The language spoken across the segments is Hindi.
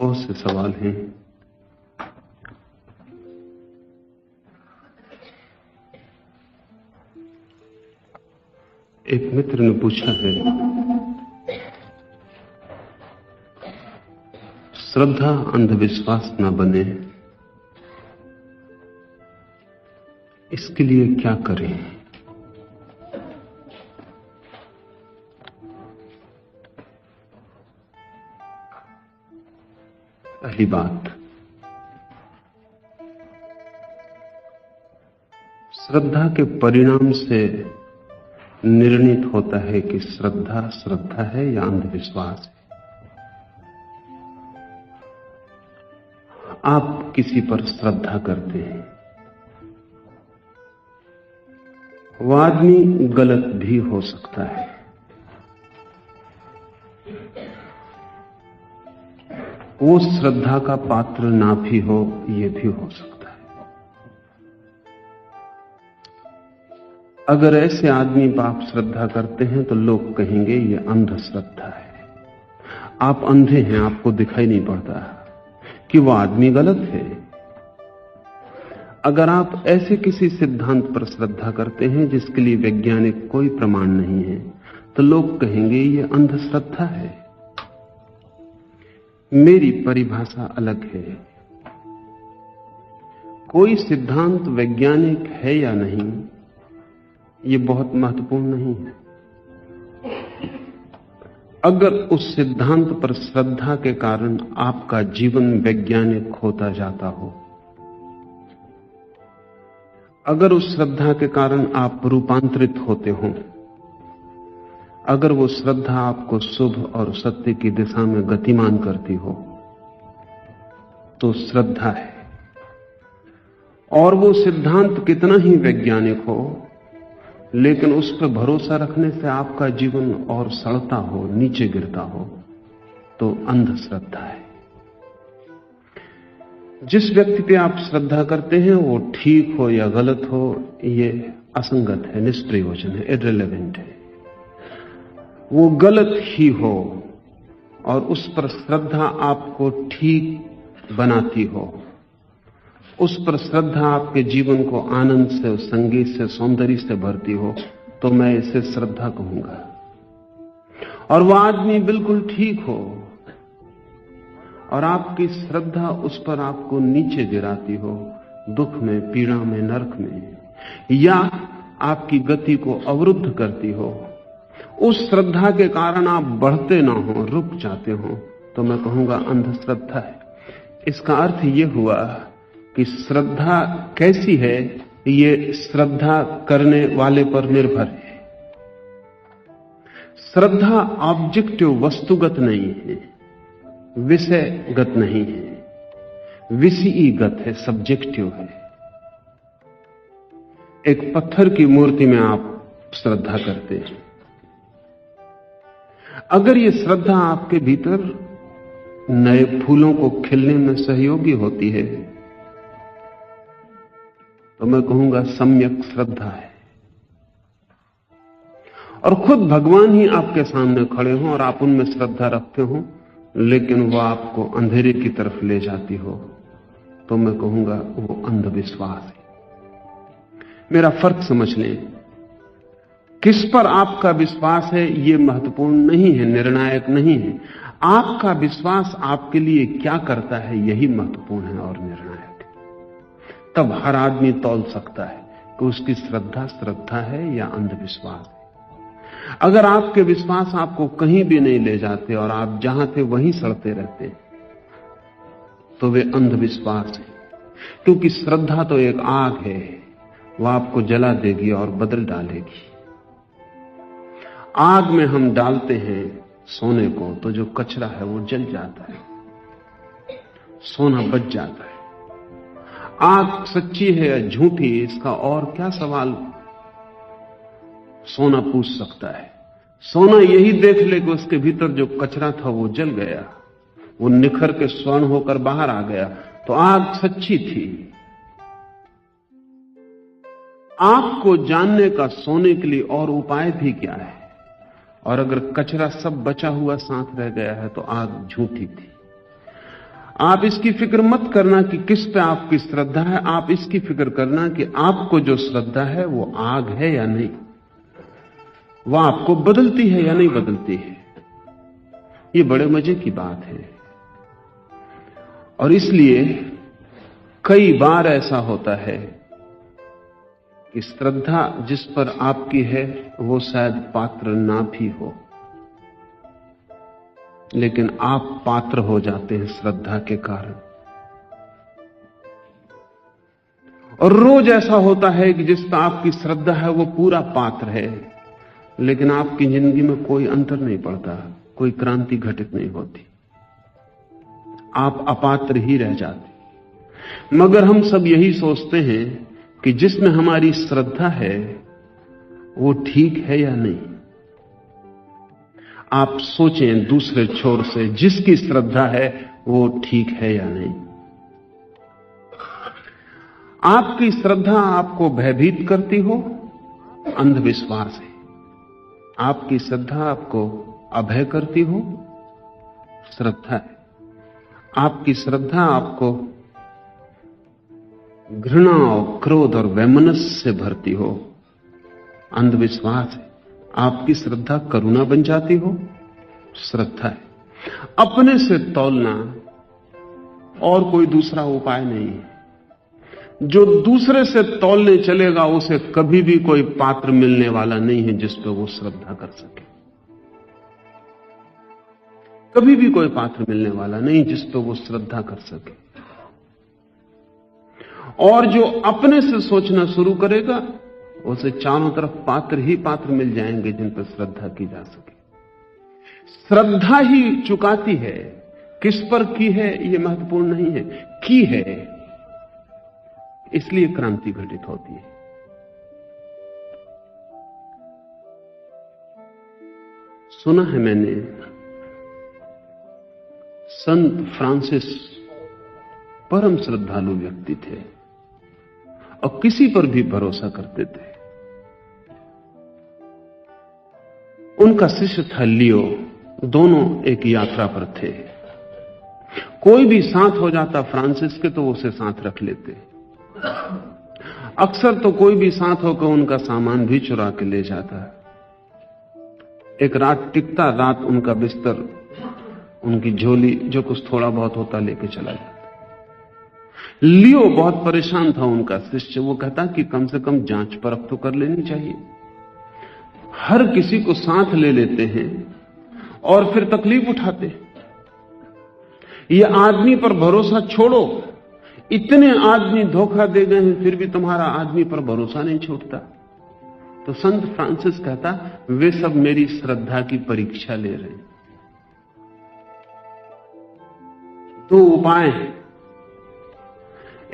बहुत से सवाल हैं। एक मित्र ने पूछा है, श्रद्धा अंधविश्वास न बने, इसके लिए क्या करें? पहली बात, श्रद्धा के परिणाम से निर्णित होता है कि श्रद्धा श्रद्धा है या अंधविश्वास है। आप किसी पर श्रद्धा करते हैं, वो आदमी गलत भी हो सकता है, वो श्रद्धा का पात्र ना भी हो, यह भी हो सकता है। अगर ऐसे आदमी पर आप श्रद्धा करते हैं तो लोग कहेंगे ये अंधश्रद्धा है, आप अंधे हैं, आपको दिखाई नहीं पड़ता कि वो आदमी गलत है। अगर आप ऐसे किसी सिद्धांत पर श्रद्धा करते हैं जिसके लिए वैज्ञानिक कोई प्रमाण नहीं है, तो लोग कहेंगे ये अंधश्रद्धा है। मेरी परिभाषा अलग है। कोई सिद्धांत वैज्ञानिक है या नहीं, ये बहुत महत्वपूर्ण नहीं है। अगर उस सिद्धांत पर श्रद्धा के कारण आपका जीवन वैज्ञानिक होता जाता हो, अगर उस श्रद्धा के कारण आप रूपांतरित होते हो, अगर वो श्रद्धा आपको शुभ और सत्य की दिशा में गतिमान करती हो, तो श्रद्धा है। और वो सिद्धांत कितना ही वैज्ञानिक हो, लेकिन उस पर भरोसा रखने से आपका जीवन और सड़ता हो, नीचे गिरता हो, तो अंधश्रद्धा है। जिस व्यक्ति पे आप श्रद्धा करते हैं वो ठीक हो या गलत हो, ये असंगत है, निष्प्रयोजन है, इररिलेवेंट है। वो गलत ही हो और उस पर श्रद्धा आपको ठीक बनाती हो, उस पर श्रद्धा आपके जीवन को आनंद से, संगीत से, सौंदर्य से भरती हो, तो मैं इसे श्रद्धा कहूंगा। और वह आदमी बिल्कुल ठीक हो और आपकी श्रद्धा उस पर आपको नीचे गिराती हो, दुख में, पीड़ा में, नरक में, या आपकी गति को अवरुद्ध करती हो, उस श्रद्धा के कारण आप बढ़ते ना हो, रुक जाते हो, तो मैं कहूंगा अंधश्रद्धा है। इसका अर्थ यह हुआ कि श्रद्धा कैसी है, ये श्रद्धा करने वाले पर निर्भर है। श्रद्धा ऑब्जेक्टिव, वस्तुगत नहीं है, विषयगत नहीं है, विषयीगत है, सब्जेक्टिव है। एक पत्थर की मूर्ति में आप श्रद्धा करते हैं। अगर ये श्रद्धा आपके भीतर नए फूलों को खिलने में सहयोगी होती है, तो मैं कहूंगा सम्यक श्रद्धा है। और खुद भगवान ही आपके सामने खड़े हों और आप उनमें श्रद्धा रखते हो, लेकिन वह आपको अंधेरे की तरफ ले जाती हो, तो मैं कहूंगा वो अंधविश्वास है। मेरा फर्क समझ लें। किस पर आपका विश्वास है ये महत्वपूर्ण नहीं है, निर्णायक नहीं है। आपका विश्वास आपके लिए क्या करता है, यही महत्वपूर्ण है और निर्णायक है। तब हर आदमी तौल सकता है कि उसकी श्रद्धा श्रद्धा है या अंधविश्वास है। अगर आपके विश्वास आपको कहीं भी नहीं ले जाते और आप जहां थे वहीं सड़ते रहते, तो वे अंधविश्वास है। क्योंकि श्रद्धा तो एक आग है, वह आपको जला देगी और बदल डालेगी। आग में हम डालते हैं सोने को, तो जो कचरा है वो जल जाता है, सोना बच जाता है। आग सच्ची है या झूठी, इसका और क्या सवाल सोना पूछ सकता है। सोना यही देख ले कि उसके भीतर जो कचरा था वो जल गया, वो निखर के स्वर्ण होकर बाहर आ गया, तो आग सच्ची थी। आग को जानने का सोने के लिए और उपाय भी क्या है? और अगर कचरा सब बचा हुआ साथ रह गया है तो आग झूठी थी। आप इसकी फिक्र मत करना कि किस पे आपकी श्रद्धा है, आप इसकी फिक्र करना कि आपको जो श्रद्धा है वो आग है या नहीं, वह आपको बदलती है या नहीं बदलती है। ये बड़े मजे की बात है। और इसलिए कई बार ऐसा होता है कि श्रद्धा जिस पर आपकी है वो शायद पात्र ना भी हो, लेकिन आप पात्र हो जाते हैं श्रद्धा के कारण। और रोज ऐसा होता है कि जिस पर आपकी श्रद्धा है वो पूरा पात्र है, लेकिन आपकी जिंदगी में कोई अंतर नहीं पड़ता, कोई क्रांति घटित नहीं होती, आप अपात्र ही रह जाते। मगर हम सब यही सोचते हैं कि जिसमें हमारी श्रद्धा है वो ठीक है या नहीं। आप सोचें दूसरे छोर से, जिसकी श्रद्धा है वो ठीक है या नहीं। आपकी श्रद्धा आपको भयभीत करती हो, अंधविश्वास है। आपकी श्रद्धा आपको अभय करती हो, श्रद्धा है। आपकी श्रद्धा आपको घृणा और क्रोध और वैमनस्य से भरती हो, अंधविश्वास है। आपकी श्रद्धा करुणा बन जाती हो, श्रद्धा है। अपने से तौलना और कोई दूसरा उपाय नहीं है। जो दूसरे से तौलने चलेगा उसे कभी भी कोई पात्र मिलने वाला नहीं है जिस पर वो श्रद्धा कर सके। कभी भी कोई पात्र मिलने वाला नहीं जिस पर वो श्रद्धा कर सके। और जो अपने से सोचना शुरू करेगा उसे चारों तरफ पात्र ही पात्र मिल जाएंगे जिन पर श्रद्धा की जा सके। श्रद्धा ही चुकाती है। किस पर की है यह महत्वपूर्ण नहीं है, की है, इसलिए क्रांति घटित होती है। सुना है मैंने, संत फ्रांसिस परम श्रद्धालु व्यक्ति थे और किसी पर भी भरोसा करते थे। उनका शिष्य था लियो, दोनों एक यात्रा पर थे। कोई भी साथ हो जाता फ्रांसिस के तो उसे साथ रख लेते। अक्सर तो कोई भी साथ होकर उनका सामान भी चुरा के ले जाता। एक रात टिकता, रात उनका बिस्तर, उनकी झोली, जो कुछ थोड़ा बहुत होता लेके चला जाता। लियो बहुत परेशान था, उनका शिष्य। वो कहता कि कम से कम जांच परख तो कर लेनी चाहिए। हर किसी को साथ ले लेते हैं और फिर तकलीफ उठाते हैं। ये आदमी पर भरोसा छोड़ो, इतने आदमी धोखा दे गए हैं फिर भी तुम्हारा आदमी पर भरोसा नहीं छूटता। तो संत फ्रांसिस कहता, वे सब मेरी श्रद्धा की परीक्षा ले रहे हैं। दो उपाय हैं।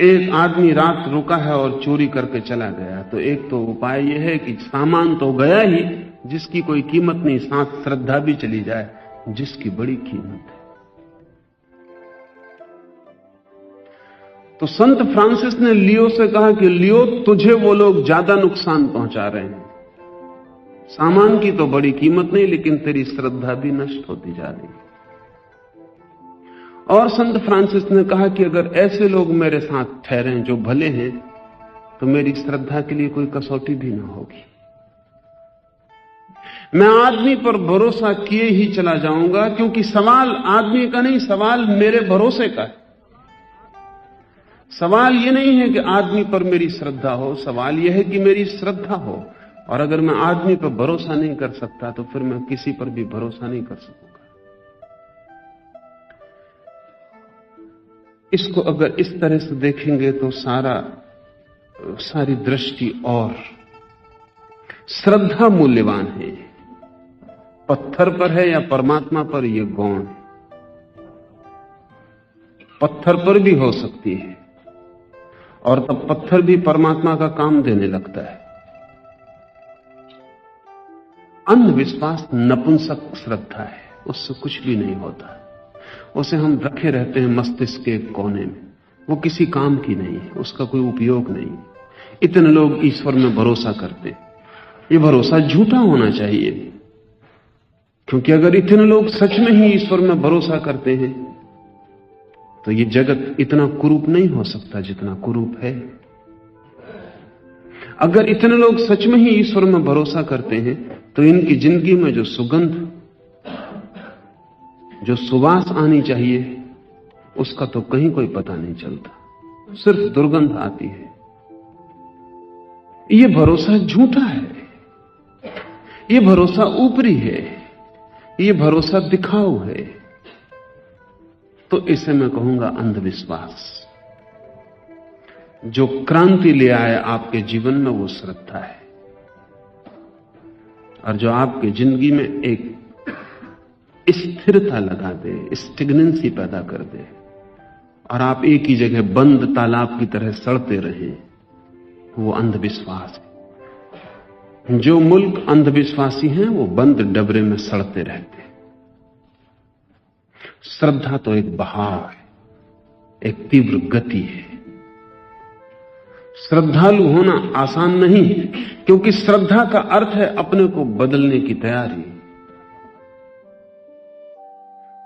एक आदमी रात रुका है और चोरी करके चला गया, तो एक तो उपाय यह है कि सामान तो गया ही, जिसकी कोई कीमत नहीं, साथ श्रद्धा भी चली जाए जिसकी बड़ी कीमत है। तो संत फ्रांसिस ने लियो से कहा कि लियो, तुझे वो लोग ज्यादा नुकसान पहुंचा रहे हैं। सामान की तो बड़ी कीमत नहीं, लेकिन तेरी श्रद्धा भी नष्ट होती जा रही है। और संत फ्रांसिस ने कहा कि अगर ऐसे लोग मेरे साथ ठहरे जो भले हैं, तो मेरी श्रद्धा के लिए कोई कसौटी भी ना होगी। मैं आदमी पर भरोसा किए ही चला जाऊंगा, क्योंकि सवाल आदमी का नहीं, सवाल मेरे भरोसे का है। सवाल यह नहीं है कि आदमी पर मेरी श्रद्धा हो, सवाल यह है कि मेरी श्रद्धा हो। और अगर मैं आदमी पर भरोसा नहीं कर सकता तो फिर मैं किसी पर भी भरोसा नहीं कर सकूंगा। इसको अगर इस तरह से देखेंगे तो सारी दृष्टि और श्रद्धा मूल्यवान है। पत्थर पर है या परमात्मा पर, यह गौण है। पत्थर पर भी हो सकती है और तब पत्थर भी परमात्मा का काम देने लगता है। अंधविश्वास नपुंसक श्रद्धा है, उससे कुछ भी नहीं होता। उसे हम रखे रहते हैं मस्तिष्क के कोने में, वो किसी काम की नहीं है, उसका कोई उपयोग नहीं। इतने लोग ईश्वर में भरोसा करते, ये भरोसा झूठा होना चाहिए। क्योंकि अगर इतने लोग सच में ही ईश्वर में भरोसा करते हैं तो ये जगत इतना कुरूप नहीं हो सकता जितना कुरूप है। अगर इतने लोग सच में ही ईश्वर में भरोसा करते हैं तो इनकी जिंदगी में जो सुगंध, जो सुवास आनी चाहिए, उसका तो कहीं कोई पता नहीं चलता, सिर्फ दुर्गंध आती है। ये भरोसा झूठा है, ये भरोसा ऊपरी है, ये भरोसा दिखाऊ है। तो इसे मैं कहूंगा अंधविश्वास। जो क्रांति ले आए आपके जीवन में वो श्रद्धा है, और जो आपकी जिंदगी में एक स्थिरता लगा दे, स्टिग्नेंसी पैदा कर दे, और आप एक ही जगह बंद तालाब की तरह सड़ते रहे, वो अंधविश्वास है। जो मुल्क अंधविश्वासी हैं वो बंद डबरे में सड़ते रहते हैं। श्रद्धा तो एक बहाव है, एक तीव्र गति है। श्रद्धालु होना आसान नहीं है, क्योंकि श्रद्धा का अर्थ है अपने को बदलने की तैयारी।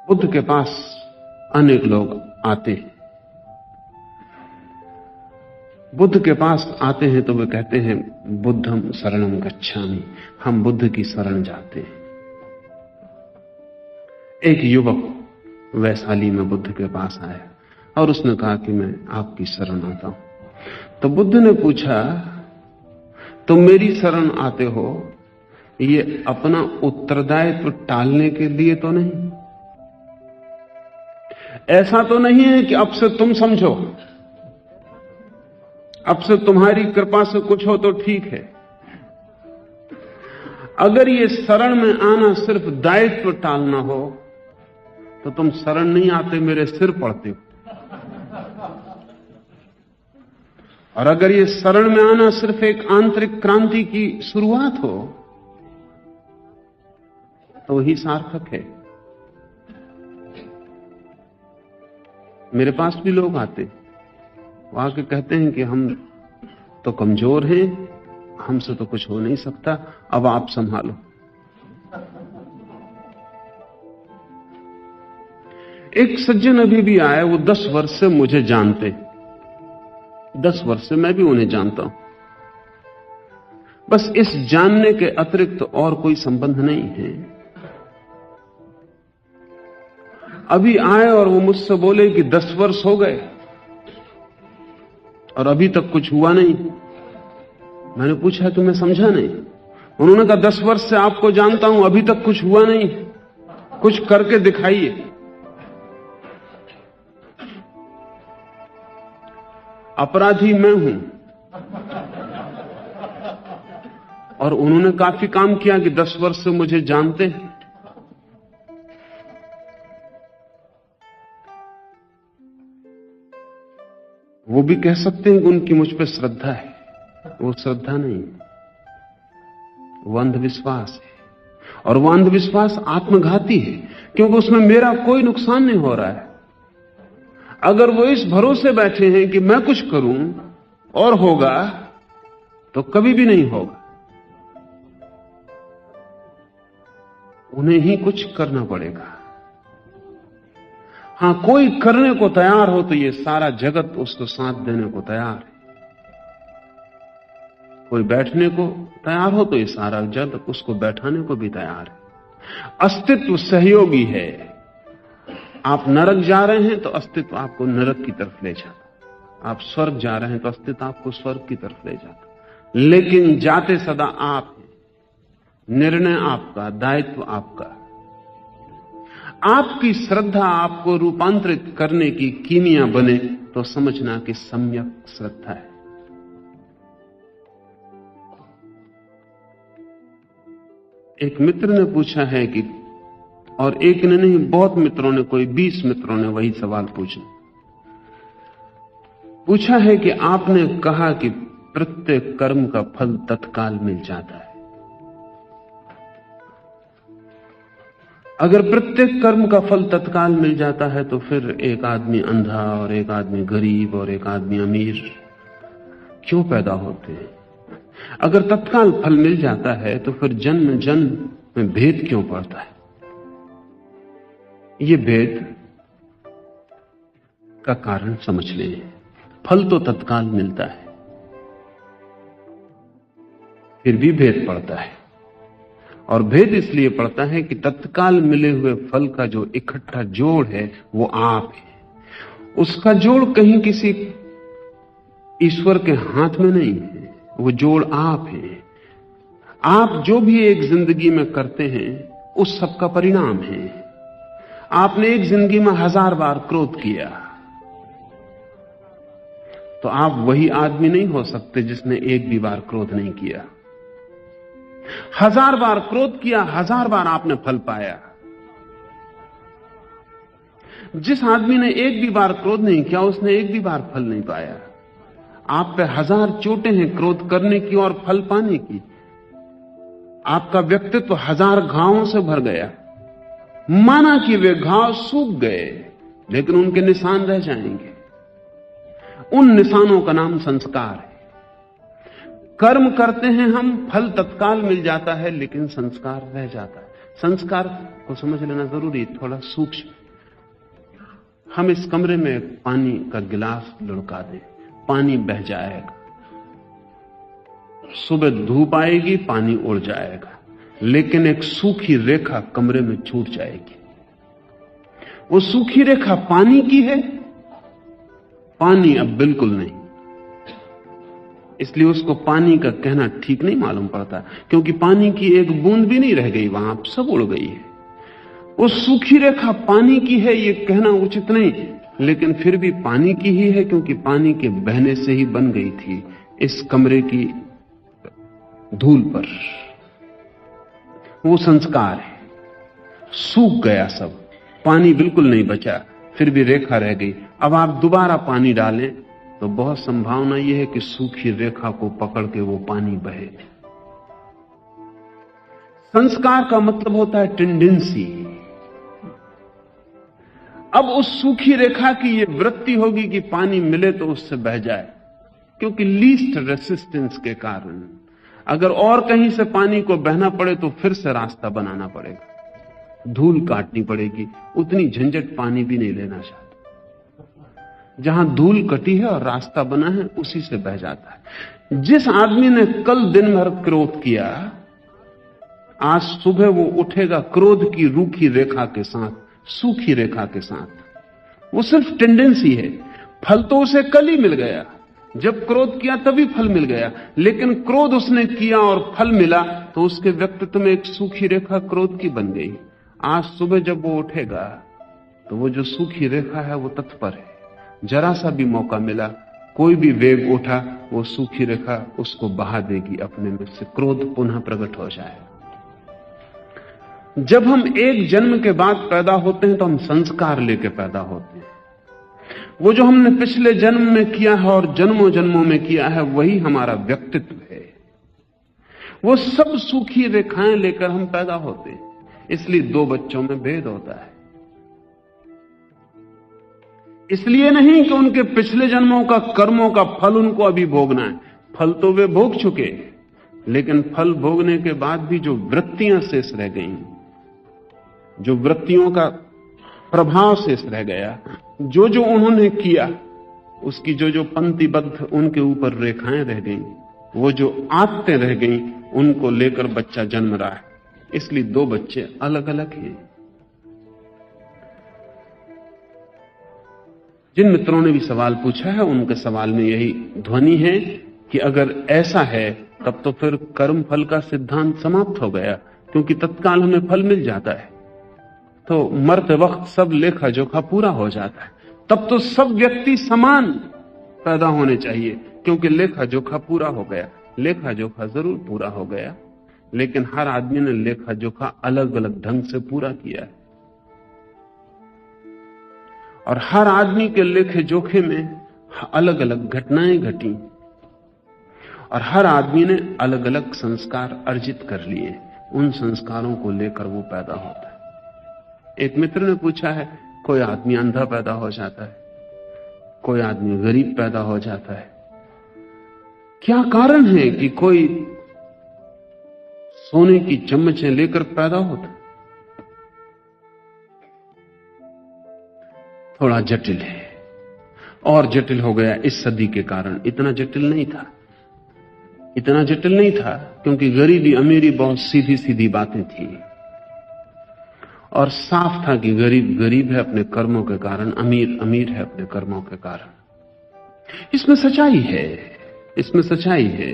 बुद्ध के पास अनेक लोग आते हैं, बुद्ध के पास आते हैं तो वे कहते हैं बुद्धम शरणम गच्छामि, हम बुद्ध की शरण जाते हैं। एक युवक वैशाली में बुद्ध के पास आया और उसने कहा कि मैं आपकी शरण आता हूं। तो बुद्ध ने पूछा, तुम मेरी शरण आते हो ये अपना उत्तरदायित्व टालने के लिए तो नहीं? ऐसा तो नहीं है कि अब से तुम समझो, अब से तुम्हारी कृपा से कुछ हो तो ठीक है। अगर ये शरण में आना सिर्फ दायित्व टालना हो तो तुम शरण नहीं आते, मेरे सिर पड़ते हो। और अगर ये शरण में आना सिर्फ एक आंतरिक क्रांति की शुरुआत हो तो वही सार्थक है। मेरे पास भी लोग आते, वो आके कहते हैं कि हम तो कमजोर हैं, हमसे तो कुछ हो नहीं सकता, अब आप संभालो। एक सज्जन अभी भी आए, वो 10 वर्ष से मुझे जानते, 10 वर्ष से मैं भी उन्हें जानता हूं। बस इस जानने के अतिरिक्त तो और कोई संबंध नहीं है। अभी आए और वो मुझसे बोले कि 10 वर्ष हो गए और अभी तक कुछ हुआ नहीं। मैंने पूछा कि मैं समझा नहीं। उन्होंने कहा 10 वर्ष से आपको जानता हूं, अभी तक कुछ हुआ नहीं, कुछ करके दिखाइए। अपराधी मैं हूं और उन्होंने काफी काम किया कि 10 वर्ष से मुझे जानते हैं। वो भी कह सकते हैं कि उनकी मुझ पर श्रद्धा है, वो श्रद्धा नहीं, वो अंधविश्वास है। और वो अंधविश्वास आत्मघाती है, क्योंकि उसमें मेरा कोई नुकसान नहीं हो रहा है। अगर वो इस भरोसे बैठे हैं कि मैं कुछ करूं और होगा, तो कभी भी नहीं होगा। उन्हें ही कुछ करना पड़ेगा। हां, कोई करने को तैयार हो तो ये सारा जगत उसको साथ देने को तैयार है। कोई बैठने को तैयार हो तो ये सारा जगत उसको बैठाने को भी तैयार है। अस्तित्व सहयोगी है। आप नरक जा रहे हैं तो अस्तित्व आपको नरक की तरफ ले जाता, आप स्वर्ग जा रहे हैं तो अस्तित्व आपको स्वर्ग की तरफ ले जाता। लेकिन जाते सदा आप, निर्णय आपका, दायित्व आपका। आपकी श्रद्धा आपको रूपांतरित करने की कीमिया बने तो समझना कि सम्यक श्रद्धा है। एक मित्र ने पूछा है कि, और एक ने नहीं, बहुत मित्रों ने, कोई 20 मित्रों ने वही सवाल पूछा है कि आपने कहा कि प्रत्येक कर्म का फल तत्काल मिल जाता है। अगर प्रत्येक कर्म का फल तत्काल मिल जाता है तो फिर एक आदमी अंधा और एक आदमी गरीब और एक आदमी अमीर क्यों पैदा होते हैं? अगर तत्काल फल मिल जाता है तो फिर जन्म जन्म में भेद क्यों पड़ता है? ये भेद का कारण समझ लें। फल तो तत्काल मिलता है, फिर भी भेद पड़ता है। और भेद इसलिए पड़ता है कि तत्काल मिले हुए फल का जो इकट्ठा जोड़ है वो आप है। उसका जोड़ कहीं किसी ईश्वर के हाथ में नहीं है, वो जोड़ आप है। आप जो भी एक जिंदगी में करते हैं उस सब का परिणाम है। आपने एक जिंदगी में 1000 बार क्रोध किया तो आप वही आदमी नहीं हो सकते जिसने एक भी बार क्रोध नहीं किया। 1000 बार क्रोध किया, 1000 बार आपने फल पाया। जिस आदमी ने एक भी बार क्रोध नहीं किया उसने एक भी बार फल नहीं पाया। आप पे 1000 चोटें हैं क्रोध करने की और फल पाने की। आपका व्यक्तित्व 1000 घावों से भर गया। माना कि वे घाव सूख गए लेकिन उनके निशान रह जाएंगे। उन निशानों का नाम संस्कार है। कर्म करते हैं हम, फल तत्काल मिल जाता है लेकिन संस्कार रह जाता है। संस्कार को समझ लेना जरूरी, थोड़ा सूक्ष्म। हम इस कमरे में एक पानी का गिलास लुढ़का दें, पानी बह जाएगा। सुबह धूप आएगी, पानी उड़ जाएगा, लेकिन एक सूखी रेखा कमरे में छूट जाएगी। वो सूखी रेखा पानी की है, पानी अब बिल्कुल नहीं। इसलिए उसको पानी का कहना ठीक नहीं मालूम पड़ता, क्योंकि पानी की एक बूंद भी नहीं रह गई वहां, सब उड़ गई है। वो सूखी रेखा पानी की है ये कहना उचित नहीं, लेकिन फिर भी पानी की ही है, क्योंकि पानी के बहने से ही बन गई थी इस कमरे की धूल पर। वो संस्कार है। सूख गया सब, पानी बिल्कुल नहीं बचा, फिर भी रेखा रह गई। अब आप दोबारा पानी डालें तो बहुत संभावना यह है कि सूखी रेखा को पकड़ के वो पानी बहे। संस्कार का मतलब होता है टेंडेंसी। अब उस सूखी रेखा की ये वृत्ति होगी कि पानी मिले तो उससे बह जाए, क्योंकि लीस्ट रेसिस्टेंस के कारण अगर और कहीं से पानी को बहना पड़े तो फिर से रास्ता बनाना पड़ेगा, धूल काटनी पड़ेगी। उतनी झंझट पानी भी नहीं लेना चाहता। जहां धूल कटी है और रास्ता बना है उसी से बह जाता है। जिस आदमी ने कल दिन भर क्रोध किया, आज सुबह वो उठेगा क्रोध की रूखी रेखा के साथ, सूखी रेखा के साथ। वो सिर्फ टेंडेंसी है। फल तो उसे कल ही मिल गया, जब क्रोध किया तभी फल मिल गया, लेकिन क्रोध उसने किया और फल मिला तो उसके व्यक्तित्व में एक सूखी रेखा क्रोध की बन गई। आज सुबह जब वो उठेगा तो वो जो सूखी रेखा है वो तत्पर है। जरा सा भी मौका मिला, कोई भी वेग उठा, वो सूखी रेखा उसको बहा देगी अपने में से, क्रोध पुनः प्रकट हो जाए। जब हम एक जन्म के बाद पैदा होते हैं तो हम संस्कार लेके पैदा होते हैं। वो जो हमने पिछले जन्म में किया है और जन्मों जन्मों में किया है वही हमारा व्यक्तित्व है। वो सब सूखी रेखाएं लेकर हम पैदा होते हैं। इसलिए 2 बच्चों में भेद होता है। इसलिए नहीं कि उनके पिछले जन्मों का कर्मों का फल उनको अभी भोगना है। फल तो वे भोग चुके, लेकिन फल भोगने के बाद भी जो वृत्तियां शेष रह गई, जो वृत्तियों का प्रभाव शेष रह गया, जो जो उन्होंने किया उसकी जो जो पंक्तिबद्ध उनके ऊपर रेखाएं रह गई, वो जो आदतें रह गई, उनको लेकर बच्चा जन्म रहा है। इसलिए 2 बच्चे अलग अलग हैं। जिन मित्रों ने भी सवाल पूछा है उनके सवाल में यही ध्वनि है कि अगर ऐसा है तब तो फिर कर्म फल का सिद्धांत समाप्त हो गया, क्योंकि तत्काल हमें फल मिल जाता है तो मरते वक्त सब लेखा जोखा पूरा हो जाता है। तब तो सब व्यक्ति समान पैदा होने चाहिए, क्योंकि लेखा जोखा पूरा हो गया। लेखा जोखा जरूर पूरा हो गया, लेकिन हर आदमी ने लेखा जोखा अलग अलग ढंग से पूरा किया है। और हर आदमी के लेखे जोखे में अलग अलग घटनाएं घटी, और हर आदमी ने अलग अलग संस्कार अर्जित कर लिए। उन संस्कारों को लेकर वो पैदा होता है। एक मित्र ने पूछा है, कोई आदमी अंधा पैदा हो जाता है, कोई आदमी गरीब पैदा हो जाता है, क्या कारण है कि कोई सोने की चम्मचें लेकर पैदा होता? थोड़ा जटिल है, और जटिल हो गया इस सदी के कारण। इतना जटिल नहीं था, इतना जटिल नहीं था, क्योंकि गरीबी अमीरी बहुत सीधी सीधी बातें थी और साफ था कि गरीब गरीब है अपने कर्मों के कारण, अमीर अमीर है अपने कर्मों के कारण। इसमें सच्चाई है, इसमें सच्चाई है,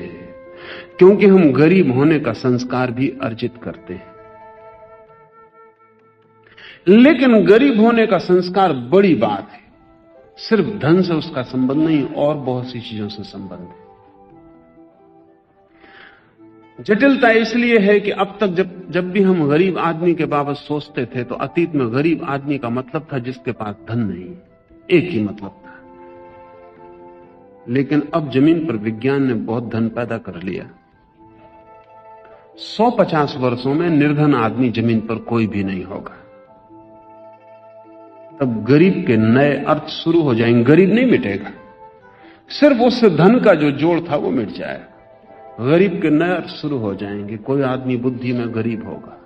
क्योंकि हम गरीब होने का संस्कार भी अर्जित करते हैं। लेकिन गरीब होने का संस्कार बड़ी बात है, सिर्फ धन से उसका संबंध नहीं, और बहुत सी चीजों से संबंध है। जटिलता इसलिए है कि अब तक जब भी हम गरीब आदमी के बाबत सोचते थे तो अतीत में गरीब आदमी का मतलब था जिसके पास धन नहीं, एक ही मतलब था। लेकिन अब जमीन पर विज्ञान ने बहुत धन पैदा कर लिया। 150 वर्षों में निर्धन आदमी जमीन पर कोई भी नहीं होगा। तब गरीब के नए अर्थ शुरू हो जाएंगे। गरीब नहीं मिटेगा, सिर्फ उससे धन का जो जोड़ था वो मिट जाएगा। गरीब के नए अर्थ शुरू हो जाएंगे। कोई आदमी बुद्धि में गरीब होगा,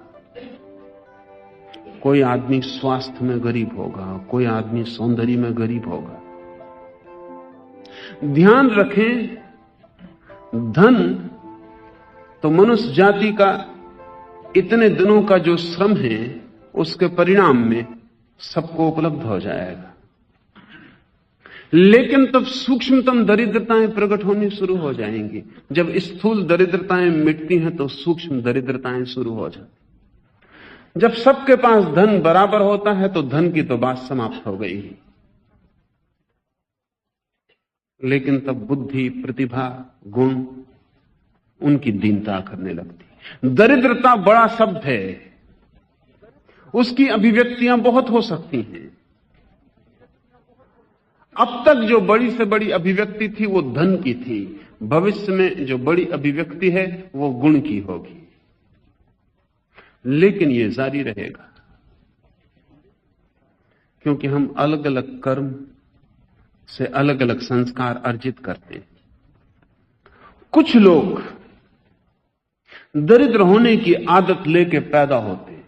कोई आदमी स्वास्थ्य में गरीब होगा, कोई आदमी सौंदर्य में गरीब होगा। ध्यान रखें, धन तो मनुष्य जाति का इतने दिनों का जो श्रम है उसके परिणाम में सबको उपलब्ध हो जाएगा। लेकिन तब सूक्ष्मतम दरिद्रताएं प्रकट होनी शुरू हो जाएंगी। जब स्थूल दरिद्रताएं मिटती हैं तो सूक्ष्म दरिद्रताएं शुरू हो जाती। जब सबके पास धन बराबर होता है तो धन की तो बात समाप्त हो गई। लेकिन तब बुद्धि, प्रतिभा, गुण, उनकी दीनता करने लगती। दरिद्रता बड़ा शब्द है, उसकी अभिव्यक्तियां बहुत हो सकती हैं। अब तक जो बड़ी से बड़ी अभिव्यक्ति थी वो धन की थी, भविष्य में जो बड़ी अभिव्यक्ति है वो गुण की होगी। लेकिन ये जारी रहेगा, क्योंकि हम अलग अलग कर्म से अलग अलग संस्कार अर्जित करते हैं। कुछ लोग दरिद्र होने की आदत लेके पैदा होते हैं,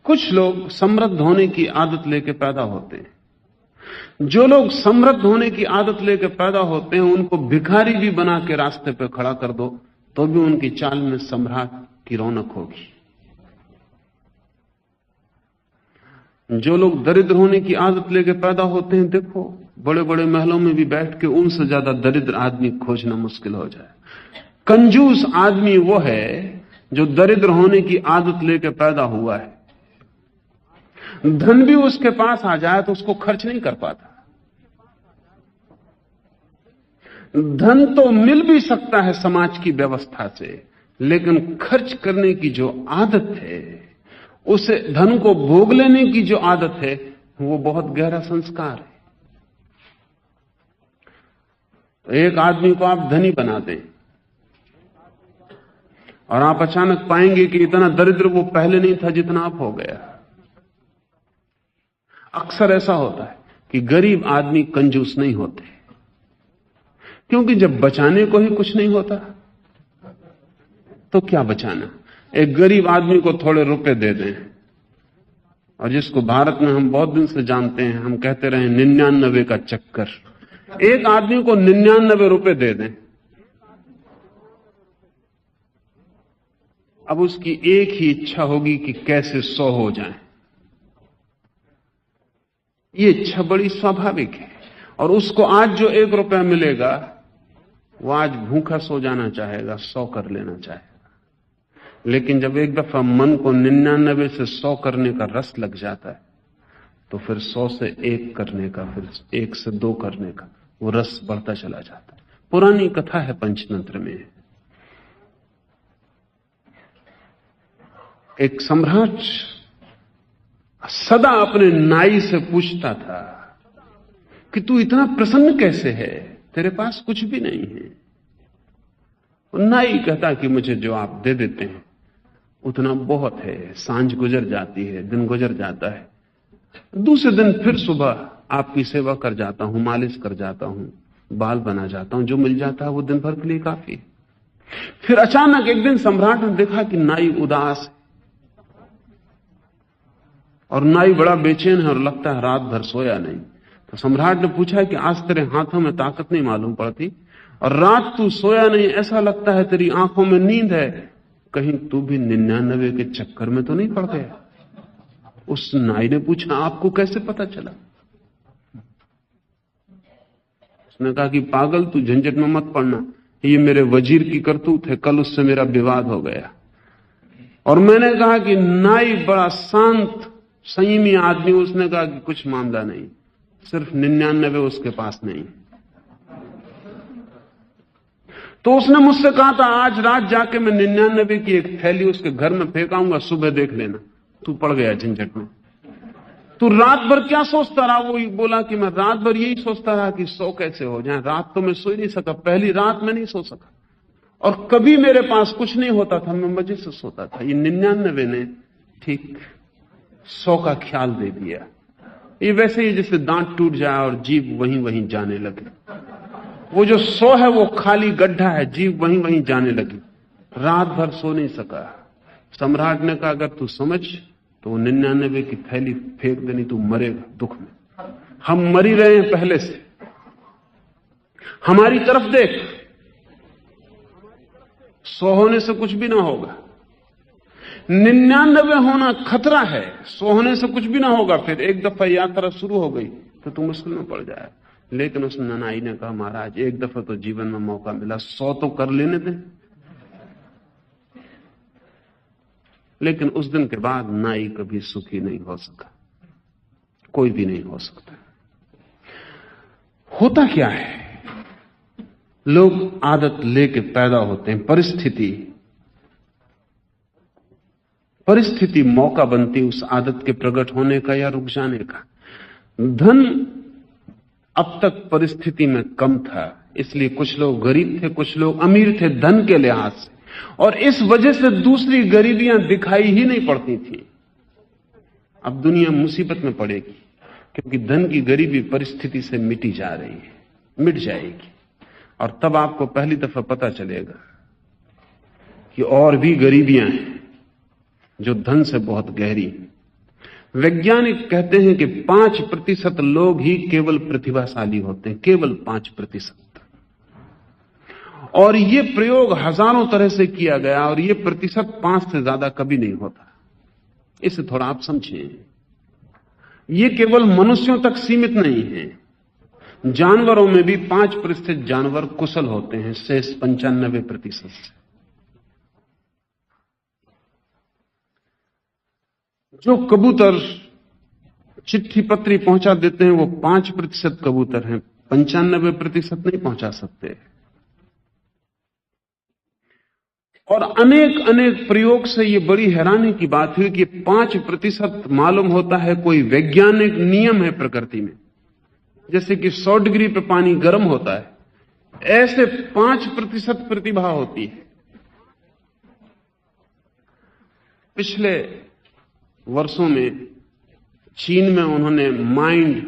कुछ लोग समृद्ध होने की आदत लेके पैदा होते हैं। जो लोग समृद्ध होने की आदत लेकर पैदा होते हैं उनको भिखारी भी बना के रास्ते पे खड़ा कर दो तो भी उनकी चाल में सम्राट की रौनक होगी। जो लोग दरिद्र होने की आदत लेकर पैदा होते हैं, देखो बड़े बड़े महलों में भी बैठ के उनसे ज्यादा दरिद्र आदमी खोजना मुश्किल हो जाए। कंजूस आदमी वो है जो दरिद्र होने की आदत लेकर पैदा हुआ है। धन भी उसके पास आ जाए तो उसको खर्च नहीं कर पाता। धन तो मिल भी सकता है समाज की व्यवस्था से, लेकिन खर्च करने की जो आदत है, उसे धन को भोग लेने की जो आदत है, वो बहुत गहरा संस्कार है। तो एक आदमी को आप धनी बना दें और आप अचानक पाएंगे कि इतना दरिद्र वो पहले नहीं था जितना आप हो गया। अक्सर ऐसा होता है कि गरीब आदमी कंजूस नहीं होते, क्योंकि जब बचाने को ही कुछ नहीं होता तो क्या बचाना। एक गरीब आदमी को थोड़े रुपए दे दें, और जिसको भारत में हम बहुत दिन से जानते हैं, हम कहते रहे 99 का चक्कर। एक आदमी को 99 रुपए दे दें, अब उसकी एक ही इच्छा होगी कि कैसे 100 हो जाए। ये इच्छा बड़ी स्वाभाविक है। और उसको आज जो 1 रुपया मिलेगा वो आज भूखा सो जाना चाहेगा, 100 कर लेना चाहेगा। लेकिन जब एक दफा मन को 99 से 100 करने का रस लग जाता है तो फिर 100 से 1 करने का, फिर 1 से 2 करने का वो रस बढ़ता चला जाता है। पुरानी कथा है पंचतंत्र में। एक सम्राट सदा अपने नाई से पूछता था कि तू इतना प्रसन्न कैसे है, तेरे पास कुछ भी नहीं है। नाई कहता कि मुझे जो आप दे देते हैं उतना बहुत है। सांझ गुजर जाती है, दिन गुजर जाता है, दूसरे दिन फिर सुबह आपकी सेवा कर जाता हूं, मालिश कर जाता हूं, बाल बना जाता हूं, जो मिल जाता है वो दिन भर के लिए काफी है। फिर अचानक एक दिन सम्राट ने देखा कि नाई उदास है और नाई बड़ा बेचैन है और लगता है रात भर सोया नहीं। तो सम्राट ने पूछा कि आज तेरे हाथों में ताकत नहीं मालूम पड़ती और रात तू सोया नहीं, ऐसा लगता है तेरी आंखों में नींद है, कहीं तू भी 99 के चक्कर में तो नहीं पड़ गया? उस नाई ने पूछा, आपको कैसे पता चला? उसने कहा कि पागल, तू झंझट में मत पड़ना, ये मेरे वजीर की करतूत है, कल उससे मेरा विवाद हो गया। और मैंने कहा कि नाई बड़ा शांत संयमी आदमी, उसने कहा कि कुछ मामला नहीं, सिर्फ 99 उसके पास नहीं। तो उसने मुझसे कहा था, आज रात जाके मैं 99 की एक थैली उसके घर में फेंकाऊंगा, सुबह देख लेना। तू पड़ गया झंझट में। तू रात भर क्या सोचता रहा? वो बोला कि मैं रात भर यही सोचता रहा कि सो कैसे हो जाए। रात तो मैं सो ही नहीं सका, पहली रात में नहीं सो सका, और कभी मेरे पास कुछ नहीं होता था, मैं मजे से सोता था। ये 99 ने ठीक 100 का ख्याल दे दिया। ये वैसे ही जैसे दांत टूट जाए और जीभ वहीं वहीं जाने लगे। वो जो 100 है वो खाली गड्ढा है, जीभ वहीं वहीं जाने लगी। रात भर सो नहीं सका। सम्राट ने कहा, अगर तू समझ तो 99 की थैली फेंक देनी, तू मरेगा दुख में। हम मर ही रहे हैं पहले से, हमारी तरफ देख। 100 होने से कुछ भी ना होगा, 99 होना खतरा है, 100 होने से कुछ भी ना होगा। फिर एक दफा यात्रा शुरू हो गई तो तू मुश्किल में पड़ जाए। लेकिन उस ननाई ने कहा, महाराज एक दफा तो जीवन में मौका मिला, 100 तो कर लेने दें। लेकिन उस दिन के बाद नाई कभी सुखी नहीं हो सका, कोई भी नहीं हो सकता। होता क्या है, लोग आदत लेके पैदा होते हैं, परिस्थिति मौका बनती उस आदत के प्रकट होने का या रुक जाने का। धन अब तक परिस्थिति में कम था, इसलिए कुछ लोग गरीब थे, कुछ लोग अमीर थे धन के लिहाज से, और इस वजह से दूसरी गरीबियां दिखाई ही नहीं पड़ती थी। अब दुनिया मुसीबत में पड़ेगी क्योंकि धन की गरीबी परिस्थिति से मिटी जा रही है, मिट जाएगी, और तब आपको पहली दफा पता चलेगा कि और भी गरीबियां हैं जो धन से बहुत गहरी हैं। वैज्ञानिक कहते हैं कि 5% लोग ही केवल प्रतिभाशाली होते हैं, केवल 5%। और ये प्रयोग हजारों तरह से किया गया और ये प्रतिशत 5 से ज्यादा कभी नहीं होता। इसे थोड़ा आप समझें, ये केवल मनुष्यों तक सीमित नहीं है, जानवरों में भी 5% जानवर कुशल होते हैं, शेष 95% से। जो कबूतर चिट्ठी पत्री पहुंचा देते हैं वो 5% कबूतर हैं, 95% नहीं पहुंचा सकते। और अनेक अनेक प्रयोग से ये बड़ी हैरानी की बात हुई कि 5% मालूम होता है कोई वैज्ञानिक नियम है प्रकृति में। जैसे कि 100 डिग्री पे पानी गर्म होता है, ऐसे 5% प्रतिभा होती है। पिछले वर्षों में चीन में उन्होंने माइंड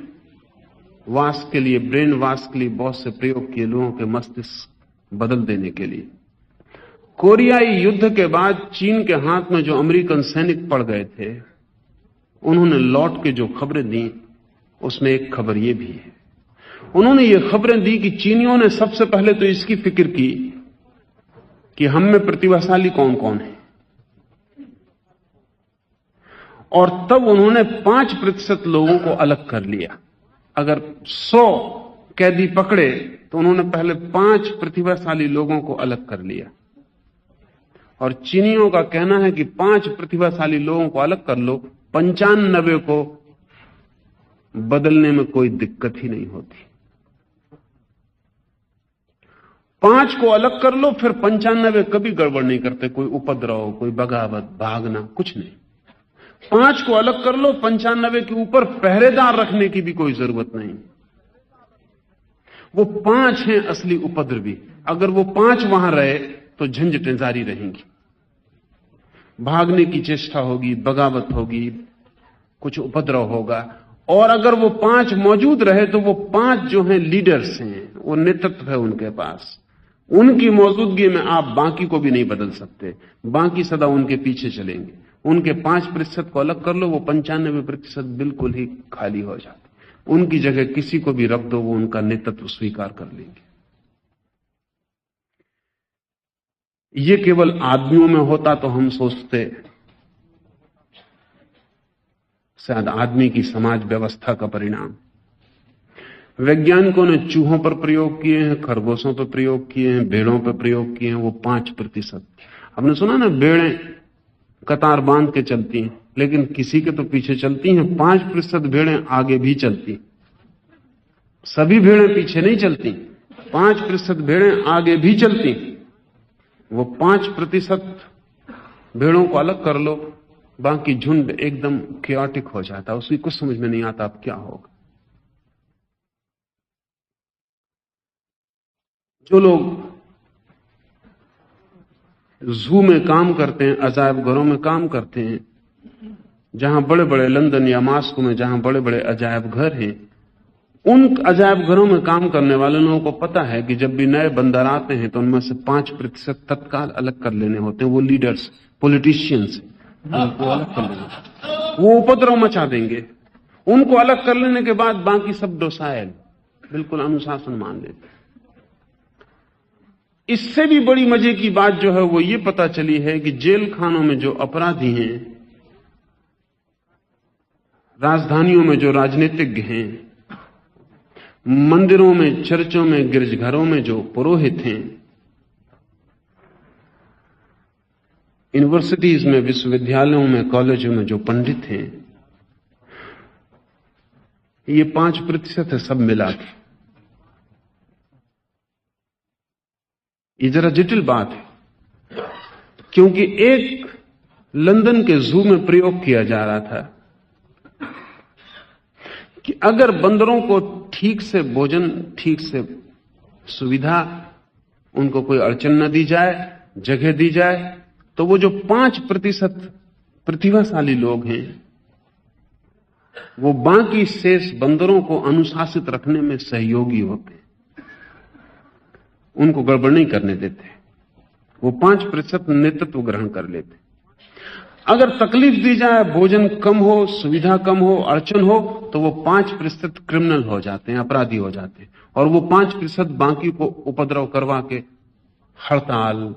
वॉश के लिए, ब्रेन वॉश के लिए बहुत से प्रयोग किए, लोगों के मस्तिष्क बदल देने के लिए। कोरियाई युद्ध के बाद चीन के हाथ में जो अमेरिकन सैनिक पड़ गए थे, उन्होंने लौट के जो खबरें दी उसमें एक खबर यह भी है। उन्होंने ये खबरें दी कि चीनियों ने सबसे पहले तो इसकी फिक्र की कि हम में प्रतिभाशाली कौन कौन है, और तब उन्होंने 5% लोगों को अलग कर लिया। अगर 100 कैदी पकड़े तो उन्होंने पहले 5 प्रतिभाशाली लोगों को अलग कर लिया। और चीनियों का कहना है कि 5 प्रतिभाशाली लोगों को अलग कर लो, 95 को बदलने में कोई दिक्कत ही नहीं होती। 5 को अलग कर लो, फिर 95 कभी गड़बड़ नहीं करते, कोई उपद्रव, कोई बगावत, भागना, कुछ नहीं। 5 को अलग कर लो, 95 के ऊपर पहरेदार रखने की भी कोई जरूरत नहीं। वो 5 हैं असली उपद्रवी। अगर वो 5 वहां रहे तो झंझटें जारी रहेंगी, भागने की चेष्टा होगी, बगावत होगी, कुछ उपद्रव होगा। और अगर वो 5 मौजूद रहे तो वो 5 जो हैं लीडर्स हैं, वो नेतृत्व है उनके पास। उनकी मौजूदगी में आप बाकी को भी नहीं बदल सकते, बाकी सदा उनके पीछे चलेंगे। उनके 5% को अलग कर लो, वो 95% बिल्कुल ही खाली हो जाते। उनकी जगह किसी को भी रख दो, वो उनका नेतृत्व स्वीकार कर लेंगे। ये केवल आदमियों में होता तो हम सोचते शायद आदमी की समाज व्यवस्था का परिणाम। वैज्ञानिकों ने चूहों पर प्रयोग किए हैं, खरगोशों पर प्रयोग किए हैं, भेड़ों पर प्रयोग किए हैं, वो 5%। आपने सुना ना, भेड़ें कतार बांध के चलती हैं, लेकिन किसी के तो पीछे चलती हैं। 5% भेड़ें आगे भी चलती, सभी भेड़ें पीछे नहीं चलती। 5% भेड़ें आगे भी चलती। वो 5% भेड़ों को अलग कर लो, बाकी झुंड एकदम क्योटिक हो जाता है, उसकी कुछ समझ में नहीं आता अब क्या होगा। जो लोग जू में काम करते हैं, अजायब घरों में काम करते हैं, जहां बड़े बड़े लंदन या मास्को में जहां बड़े बड़े अजायब घर हैं, उन अजायब घरों में काम करने वाले लोगों को पता है कि जब भी नए बंदर आते हैं तो उनमें से 5% तत्काल अलग कर लेने होते हैं। वो लीडर्स, पॉलिटिशियंस, उनको अलग कर लेने, वो उपद्रव मचा देंगे। उनको अलग कर लेने के बाद बाकी सब डोसाइल, बिल्कुल अनुशासन मान लेते। इससे भी बड़ी मजे की बात जो है वो ये पता चली है कि जेल खानों में जो अपराधी हैं, राजधानियों में जो राजनीतिज्ञ हैं, मंदिरों में, चर्चों में, गिरजाघरों में जो पुरोहित हैं, यूनिवर्सिटीज में, विश्वविद्यालयों में, कॉलेजों में जो पंडित हैं, ये 5% है सब मिला के। ये जरा जटिल बात है, क्योंकि एक लंदन के जू में प्रयोग किया जा रहा था कि अगर बंदरों को ठीक से भोजन, ठीक से सुविधा, उनको कोई अड़चन न दी जाए, जगह दी जाए, तो वो जो 5% प्रतिभाशाली लोग हैं, वो बाकी शेष बंदरों को अनुशासित रखने में सहयोगी होते, उनको गड़बड़ नहीं करने देते। वो 5% नेतृत्व ग्रहण कर लेते। अगर तकलीफ दी जाए, भोजन कम हो, सुविधा कम हो, अड़चन हो, तो वो 5% क्रिमिनल हो जाते हैं, अपराधी हो जाते हैं, और वो 5% बाकी को उपद्रव करवा के हड़ताल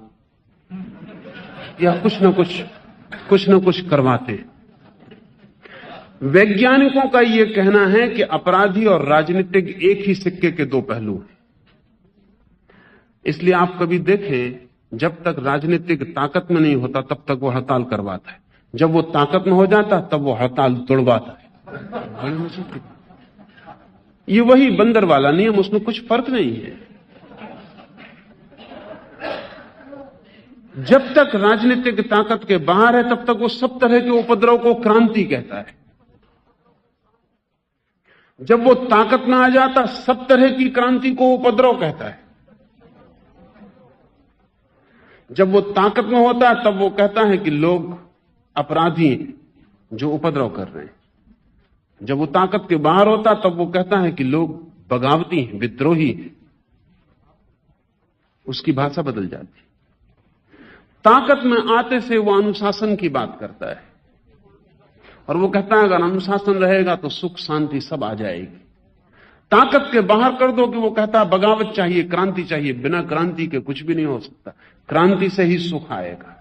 या कुछ न कुछ करवाते हैं। वैज्ञानिकों का यह कहना है कि अपराधी और राजनीतिक एक ही सिक्के के दो पहलू हैं। इसलिए आप कभी देखें, जब तक राजनीतिक ताकत में नहीं होता तब तक वो हड़ताल करवाता है, जब वो ताकत में हो जाता तब वो हड़ताल तोड़वाता है। ये वही बंदर वाला नियम, उसमें कुछ फर्क नहीं है। जब तक राजनीतिक ताकत के बाहर है तब तक वो सब तरह के उपद्रव को क्रांति कहता है। जब वो ताकत में आ जाता, सब तरह की क्रांति को उपद्रव कहता है। जब वो ताकत में होता है तब वो कहता है कि लोग अपराधी हैं जो उपद्रव कर रहे हैं। जब वो ताकत के बाहर होता तब वो कहता है कि लोग बगावती हैं, विद्रोही हैं। उसकी भाषा बदल जाती। ताकत में आते से वो अनुशासन की बात करता है, और वो कहता है अगर अनुशासन रहेगा तो सुख शांति सब आ जाएगी। ताकत के बाहर कर दो कि वो कहता है बगावत चाहिए, क्रांति चाहिए। बिना क्रांति के कुछ भी नहीं हो सकता, क्रांति से ही सुख आएगा।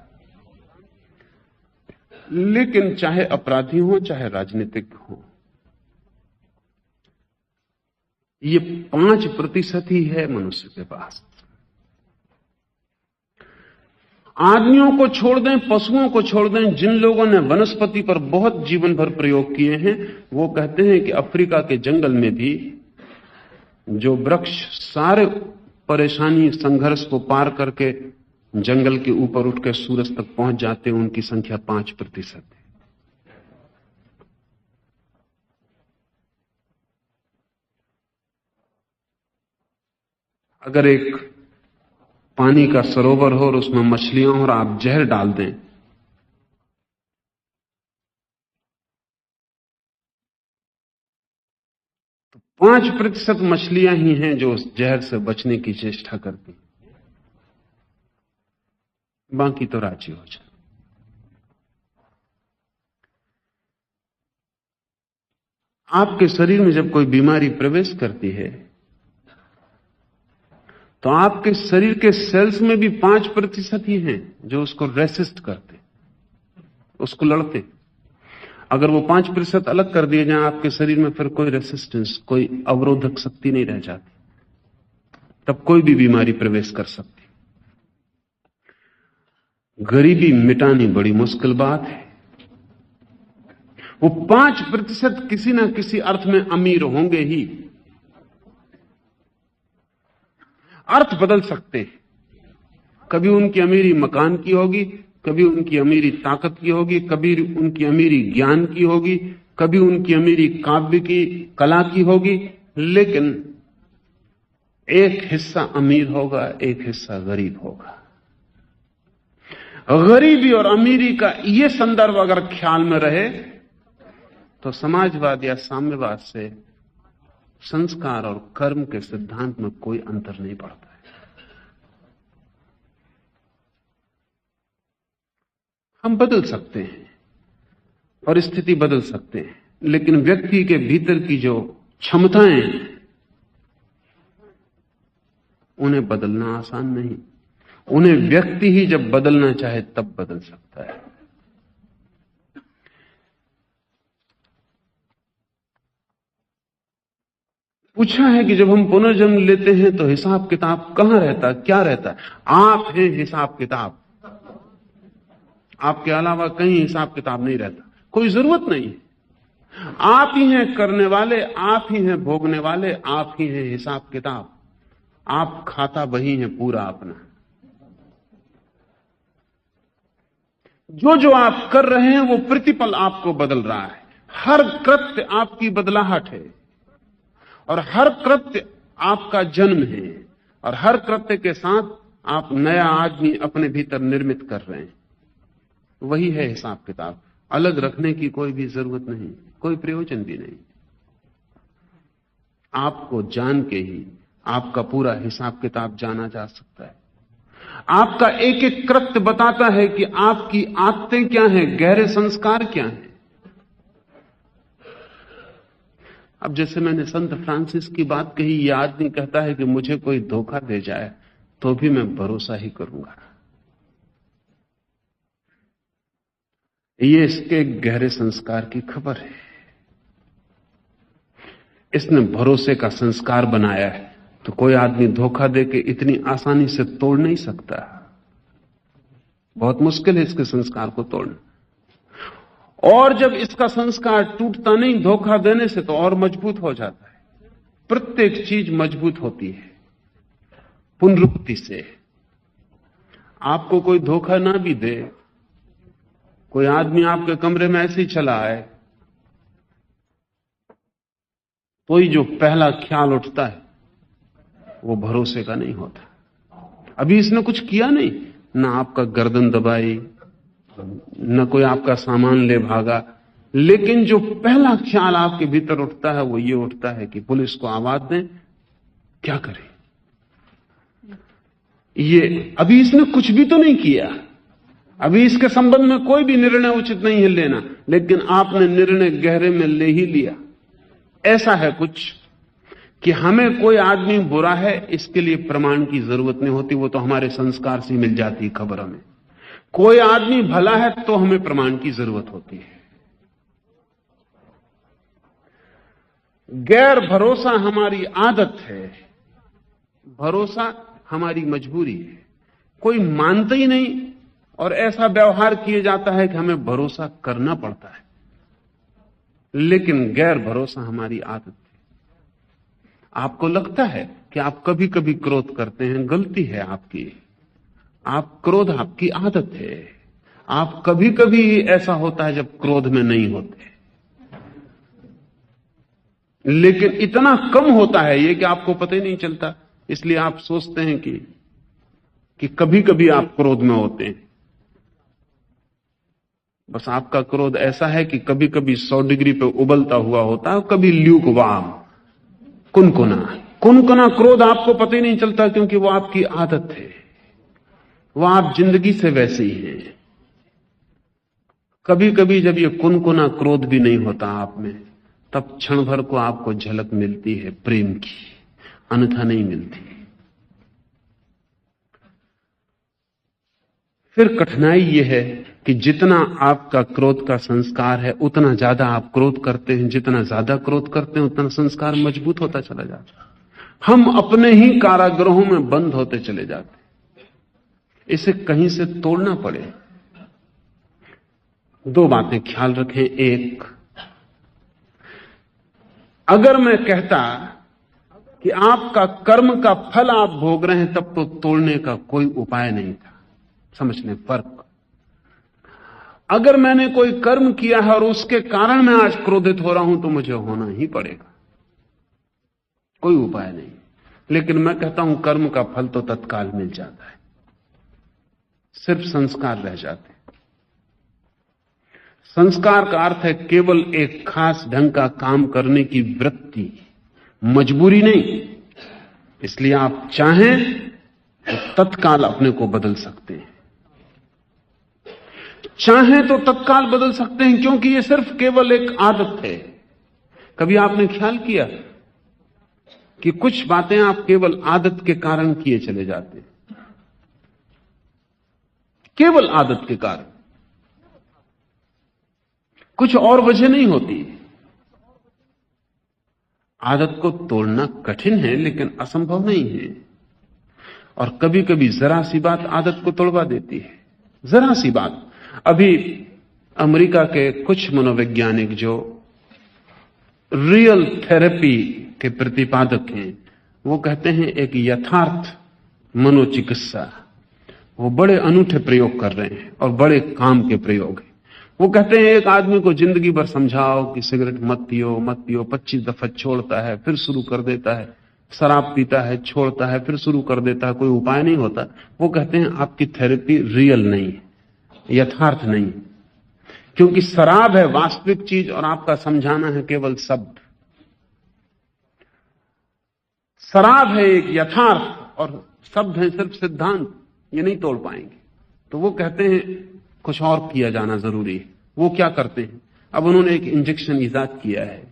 लेकिन चाहे अपराधी हो, चाहे राजनीतिक हो, ये 5% ही है मनुष्य के पास। आदमियों को छोड़ दें, पशुओं को छोड़ दें, जिन लोगों ने वनस्पति पर बहुत जीवन भर प्रयोग किए हैं, वो कहते हैं कि अफ्रीका के जंगल में भी जो वृक्ष सारे परेशानी, संघर्ष को पार करके जंगल के ऊपर उठ के सूरज तक पहुंच जाते हैं, उनकी संख्या 5% है। अगर एक पानी का सरोवर हो और उसमें मछलियां हो और आप जहर डाल दें, तो 5% मछलियां ही हैं जो उस जहर से बचने की चेष्टा करती, बाकी तो राजी हो जाए। आपके शरीर में जब कोई बीमारी प्रवेश करती है तो आपके शरीर के सेल्स में भी 5% ही हैं जो उसको रेसिस्ट करते, उसको लड़ते। अगर वो 5% अलग कर दिए जाए आपके शरीर में, फिर कोई रेसिस्टेंस, कोई अवरोधक शक्ति नहीं रह जाती, तब कोई भी बीमारी प्रवेश कर सकती। गरीबी मिटानी बड़ी मुश्किल बात है। वो 5% किसी ना किसी अर्थ में अमीर होंगे ही। अर्थ बदल सकते हैं, कभी उनकी अमीरी मकान की होगी, कभी उनकी अमीरी ताकत की होगी, कभी उनकी अमीरी ज्ञान की होगी, कभी उनकी अमीरी काव्य की, कला की होगी, लेकिन एक हिस्सा अमीर होगा, एक हिस्सा गरीब होगा। गरीबी और अमीरी का यह संदर्भ अगर ख्याल में रहे तो समाजवाद या साम्यवाद से संस्कार और कर्म के सिद्धांत में कोई अंतर नहीं पड़ता है। हम बदल सकते हैं, परिस्थिति बदल सकते हैं, लेकिन व्यक्ति के भीतर की जो क्षमताएं उन्हें बदलना आसान नहीं। उन्हें व्यक्ति ही जब बदलना चाहे तब बदल सकता है। पूछा है कि जब हम पुनर्जन्म लेते हैं तो हिसाब किताब कहां रहता, क्या रहता है? आप हैं हिसाब किताब, आपके अलावा कहीं हिसाब किताब नहीं रहता, कोई जरूरत नहीं है। आप ही हैं करने वाले, आप ही हैं भोगने वाले, आप ही हैं हिसाब किताब। आप खाता वही हैं पूरा अपना। जो जो आप कर रहे हैं वो प्रतिपल आपको बदल रहा है। हर कृत्य आपकी बदलाहट है और हर कृत्य आपका जन्म है और हर कृत्य के साथ आप नया आदमी अपने भीतर निर्मित कर रहे हैं। वही है हिसाब किताब। अलग रखने की कोई भी जरूरत नहीं, कोई प्रयोजन भी नहीं। आपको जान के ही आपका पूरा हिसाब किताब जाना जा सकता है। आपका एक एक कृत्य बताता है कि आपकी आदतें क्या हैं, गहरे संस्कार क्या हैं। अब जैसे मैंने संत फ्रांसिस की बात कही, यह आदमी कहता है कि मुझे कोई धोखा दे जाए तो भी मैं भरोसा ही करूंगा। ये इसके गहरे संस्कार की खबर है। इसने भरोसे का संस्कार बनाया है, तो कोई आदमी धोखा देके इतनी आसानी से तोड़ नहीं सकता। बहुत मुश्किल है इसके संस्कार को तोड़ना। और जब इसका संस्कार टूटता नहीं धोखा देने से, तो और मजबूत हो जाता है। प्रत्येक चीज मजबूत होती है पुनरुक्ति से। आपको कोई धोखा ना भी दे, कोई आदमी आपके कमरे में ऐसे ही चला आए, तो ही जो पहला ख्याल उठता है वो भरोसे का नहीं होता। अभी इसने कुछ किया नहीं, ना आपका गर्दन दबाई, न कोई आपका सामान ले भागा, लेकिन जो पहला ख्याल आपके भीतर उठता है वो ये उठता है कि पुलिस को आवाज दें, क्या करें। ये अभी इसने कुछ भी तो नहीं किया, अभी इसके संबंध में कोई भी निर्णय उचित नहीं है लेना, लेकिन आपने निर्णय गहरे में ले ही लिया। ऐसा है कुछ कि हमें कोई आदमी बुरा है इसके लिए प्रमाण की जरूरत नहीं होती, वो तो हमारे संस्कार से मिल जाती खबर हमें। कोई आदमी भला है तो हमें प्रमाण की जरूरत होती है। गैर भरोसा हमारी आदत है, भरोसा हमारी मजबूरी है। कोई मानता ही नहीं और ऐसा व्यवहार किया जाता है कि हमें भरोसा करना पड़ता है, लेकिन गैर भरोसा हमारी आदत है। आपको लगता है कि आप कभी कभी क्रोध करते हैं, गलती है आपकी। आप क्रोध आपकी आदत है। आप कभी कभी ऐसा होता है जब क्रोध में नहीं होते, लेकिन इतना कम होता है ये कि आपको पता ही नहीं चलता। इसलिए आप सोचते हैं कि कभी कभी आप क्रोध में होते हैं। बस आपका क्रोध ऐसा है कि कभी कभी 100 डिग्री पे उबलता हुआ होता है, कभी ल्यूकवार्म, कुनकुना क्रोध आपको पता ही नहीं चलता, क्योंकि वो आपकी आदत है, वो आप जिंदगी से वैसे ही हैं। कभी कभी जब ये कुनकुना क्रोध भी नहीं होता आप में, तब क्षण भर को आपको झलक मिलती है प्रेम की, अन्यथा नहीं मिलती। फिर कठिनाई यह है कि जितना आपका क्रोध का संस्कार है उतना ज्यादा आप क्रोध करते हैं, जितना ज्यादा क्रोध करते हैं उतना संस्कार मजबूत होता चला जाता है। हम अपने ही कारागृहों में बंद होते चले जाते हैं। इसे कहीं से तोड़ना पड़े। दो बातें ख्याल रखें। एक, अगर मैं कहता कि आपका कर्म का फल आप भोग रहे हैं तब तो तोड़ने का कोई उपाय नहीं था। समझ लें फर्क। अगर मैंने कोई कर्म किया है और उसके कारण मैं आज क्रोधित हो रहा हूं तो मुझे होना ही पड़ेगा, कोई उपाय नहीं। लेकिन मैं कहता हूं कर्म का फल तो तत्काल मिल जाता है, सिर्फ संस्कार रह जाते हैं। संस्कार का अर्थ है केवल एक खास ढंग का काम करने की वृत्ति, मजबूरी नहीं। इसलिए आप चाहें तो तत्काल अपने को बदल सकते हैं, चाहें तो तत्काल बदल सकते हैं, क्योंकि यह सिर्फ केवल एक आदत है। कभी आपने ख्याल किया कि कुछ बातें आप केवल आदत के कारण किए चले जाते हैं, केवल आदत के कारण, कुछ और वजह नहीं होती। आदत को तोड़ना कठिन है लेकिन असंभव नहीं है। और कभी कभी जरा सी बात आदत को तोड़वा देती है, जरा सी बात। अभी अमेरिका के कुछ मनोवैज्ञानिक जो रियल थेरेपी के प्रतिपादक हैं, वो कहते हैं एक यथार्थ मनोचिकित्सा, वो बड़े अनूठे प्रयोग कर रहे हैं और बड़े काम के प्रयोग हैं। वो कहते हैं एक आदमी को जिंदगी भर समझाओ कि सिगरेट मत पियो मत पियो, 25 दफा छोड़ता है फिर शुरू कर देता है, शराब पीता है छोड़ता है फिर शुरू कर देता है, कोई उपाय नहीं होता। वो कहते हैं आपकी थेरेपी रियल नहीं है, यथार्थ नहीं, क्योंकि शराब है वास्तविक चीज और आपका समझाना है केवल शब्द। शराब है एक यथार्थ और शब्द है सिर्फ सिद्धांत, ये नहीं तोड़ पाएंगे। तो वो कहते हैं कुछ और किया जाना जरूरी है। वो क्या करते हैं, अब उन्होंने एक इंजेक्शन इजाद किया है।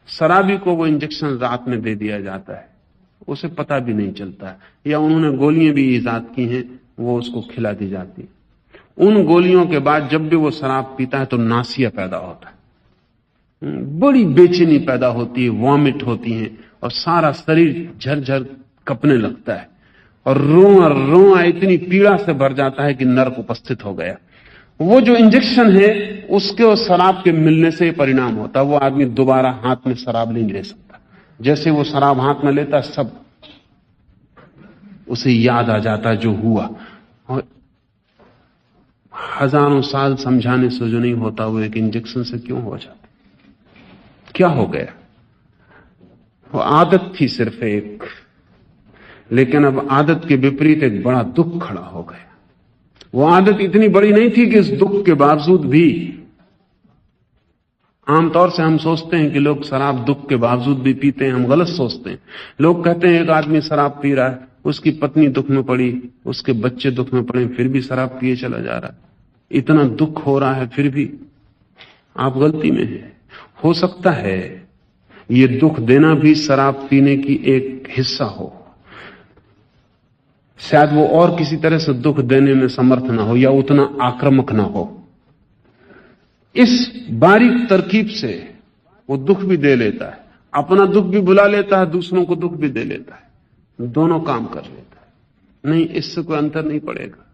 शराबी को वो इंजेक्शन रात में दे दिया जाता है, उसे पता भी नहीं चलता है, या उन्होंने गोलियां भी इजाद की हैं, वो उसको खिला दी जाती है। उन गोलियों के बाद जब भी वो शराब पीता है तो नासिया पैदा होता है, बड़ी बेचैनी पैदा होती है, वॉमिट होती है और सारा शरीर झरझर कपने लगता है और रोआ रोआ इतनी पीड़ा से भर जाता है कि नर्क उपस्थित हो गया। वो जो इंजेक्शन है उसके और शराब के मिलने से परिणाम होता है, वो आदमी दोबारा हाथ में शराब नहीं ले सकता। जैसे वो शराब हाथ में लेता सब उसे याद आ जाता है जो हुआ, और हजारों साल समझाने से जो नहीं होता वो एक इंजेक्शन से क्यों हो जाता। क्या हो गया, वो आदत थी सिर्फ एक, लेकिन अब आदत के विपरीत एक बड़ा दुख खड़ा हो गया। वो आदत इतनी बड़ी नहीं थी कि इस दुख के बावजूद भी, आमतौर से हम सोचते हैं कि लोग शराब दुख के बावजूद भी पीते हैं, हम गलत सोचते हैं। लोग कहते हैं एक आदमी शराब पी रहा है, उसकी पत्नी दुख में पड़ी, उसके बच्चे दुख में पड़े, फिर भी शराब पिए चला जा रहा है, इतना दुख हो रहा है फिर भी। आप गलती में हैं। हो सकता है ये दुख देना भी शराब पीने की एक हिस्सा हो, शायद वो और किसी तरह से दुख देने में समर्थ ना हो या उतना आक्रामक ना हो। इस बारीक तरकीब से वो दुख भी दे लेता है, अपना दुख भी बुला लेता है, दूसरों को दुख भी दे लेता है, दोनों काम कर लेता है। नहीं, इससे कोई अंतर नहीं पड़ेगा।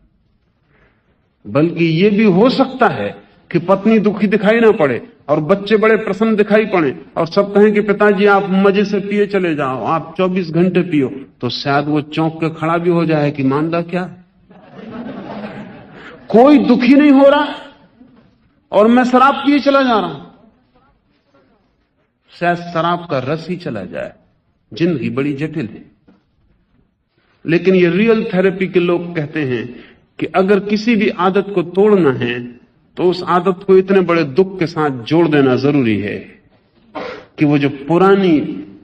बल्कि ये भी हो सकता है कि पत्नी दुखी दिखाई ना पड़े और बच्चे बड़े प्रसन्न दिखाई पड़े और सब कहें कि पिताजी आप मजे से पिए चले जाओ, आप 24 घंटे पियो, तो शायद वो चौंक के खड़ा भी हो जाए कि मानदा क्या, कोई दुखी नहीं हो रहा और मैं शराब पिए चला जा रहा हूं। शायद शराब का रस ही चला जाए। जिंदगी बड़ी जटिल है। लेकिन ये रियल थेरेपी के लोग कहते हैं कि अगर किसी भी आदत को तोड़ना है तो उस आदत को इतने बड़े दुख के साथ जोड़ देना जरूरी है कि वो जो पुरानी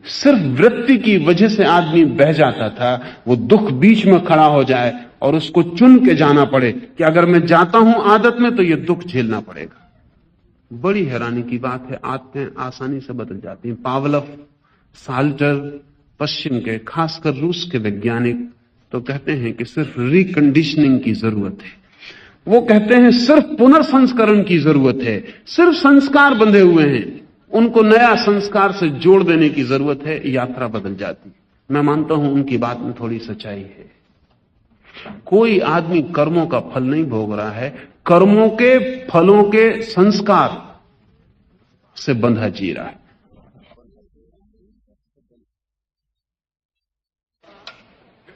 सिर्फ वृत्ति की वजह से आदमी बह जाता था, वो दुख बीच में खड़ा हो जाए और उसको चुन के जाना पड़े कि अगर मैं जाता हूं आदत में तो ये दुख झेलना पड़ेगा। बड़ी हैरानी की बात है, आदतें आसानी से बदल जाती हैं। पावलव, साल्टर, पश्चिम के, खासकर रूस के वैज्ञानिक तो कहते हैं कि सिर्फ रिकंडीशनिंग की जरूरत है। वो कहते हैं सिर्फ पुनर्संस्करण की जरूरत है। सिर्फ संस्कार बंधे हुए हैं, उनको नया संस्कार से जोड़ देने की जरूरत है, यात्रा बदल जाती। मैं मानता हूं उनकी बात में थोड़ी सच्चाई है। कोई आदमी कर्मों का फल नहीं भोग रहा है, कर्मों के फलों के संस्कार से बंधा जी रहा है।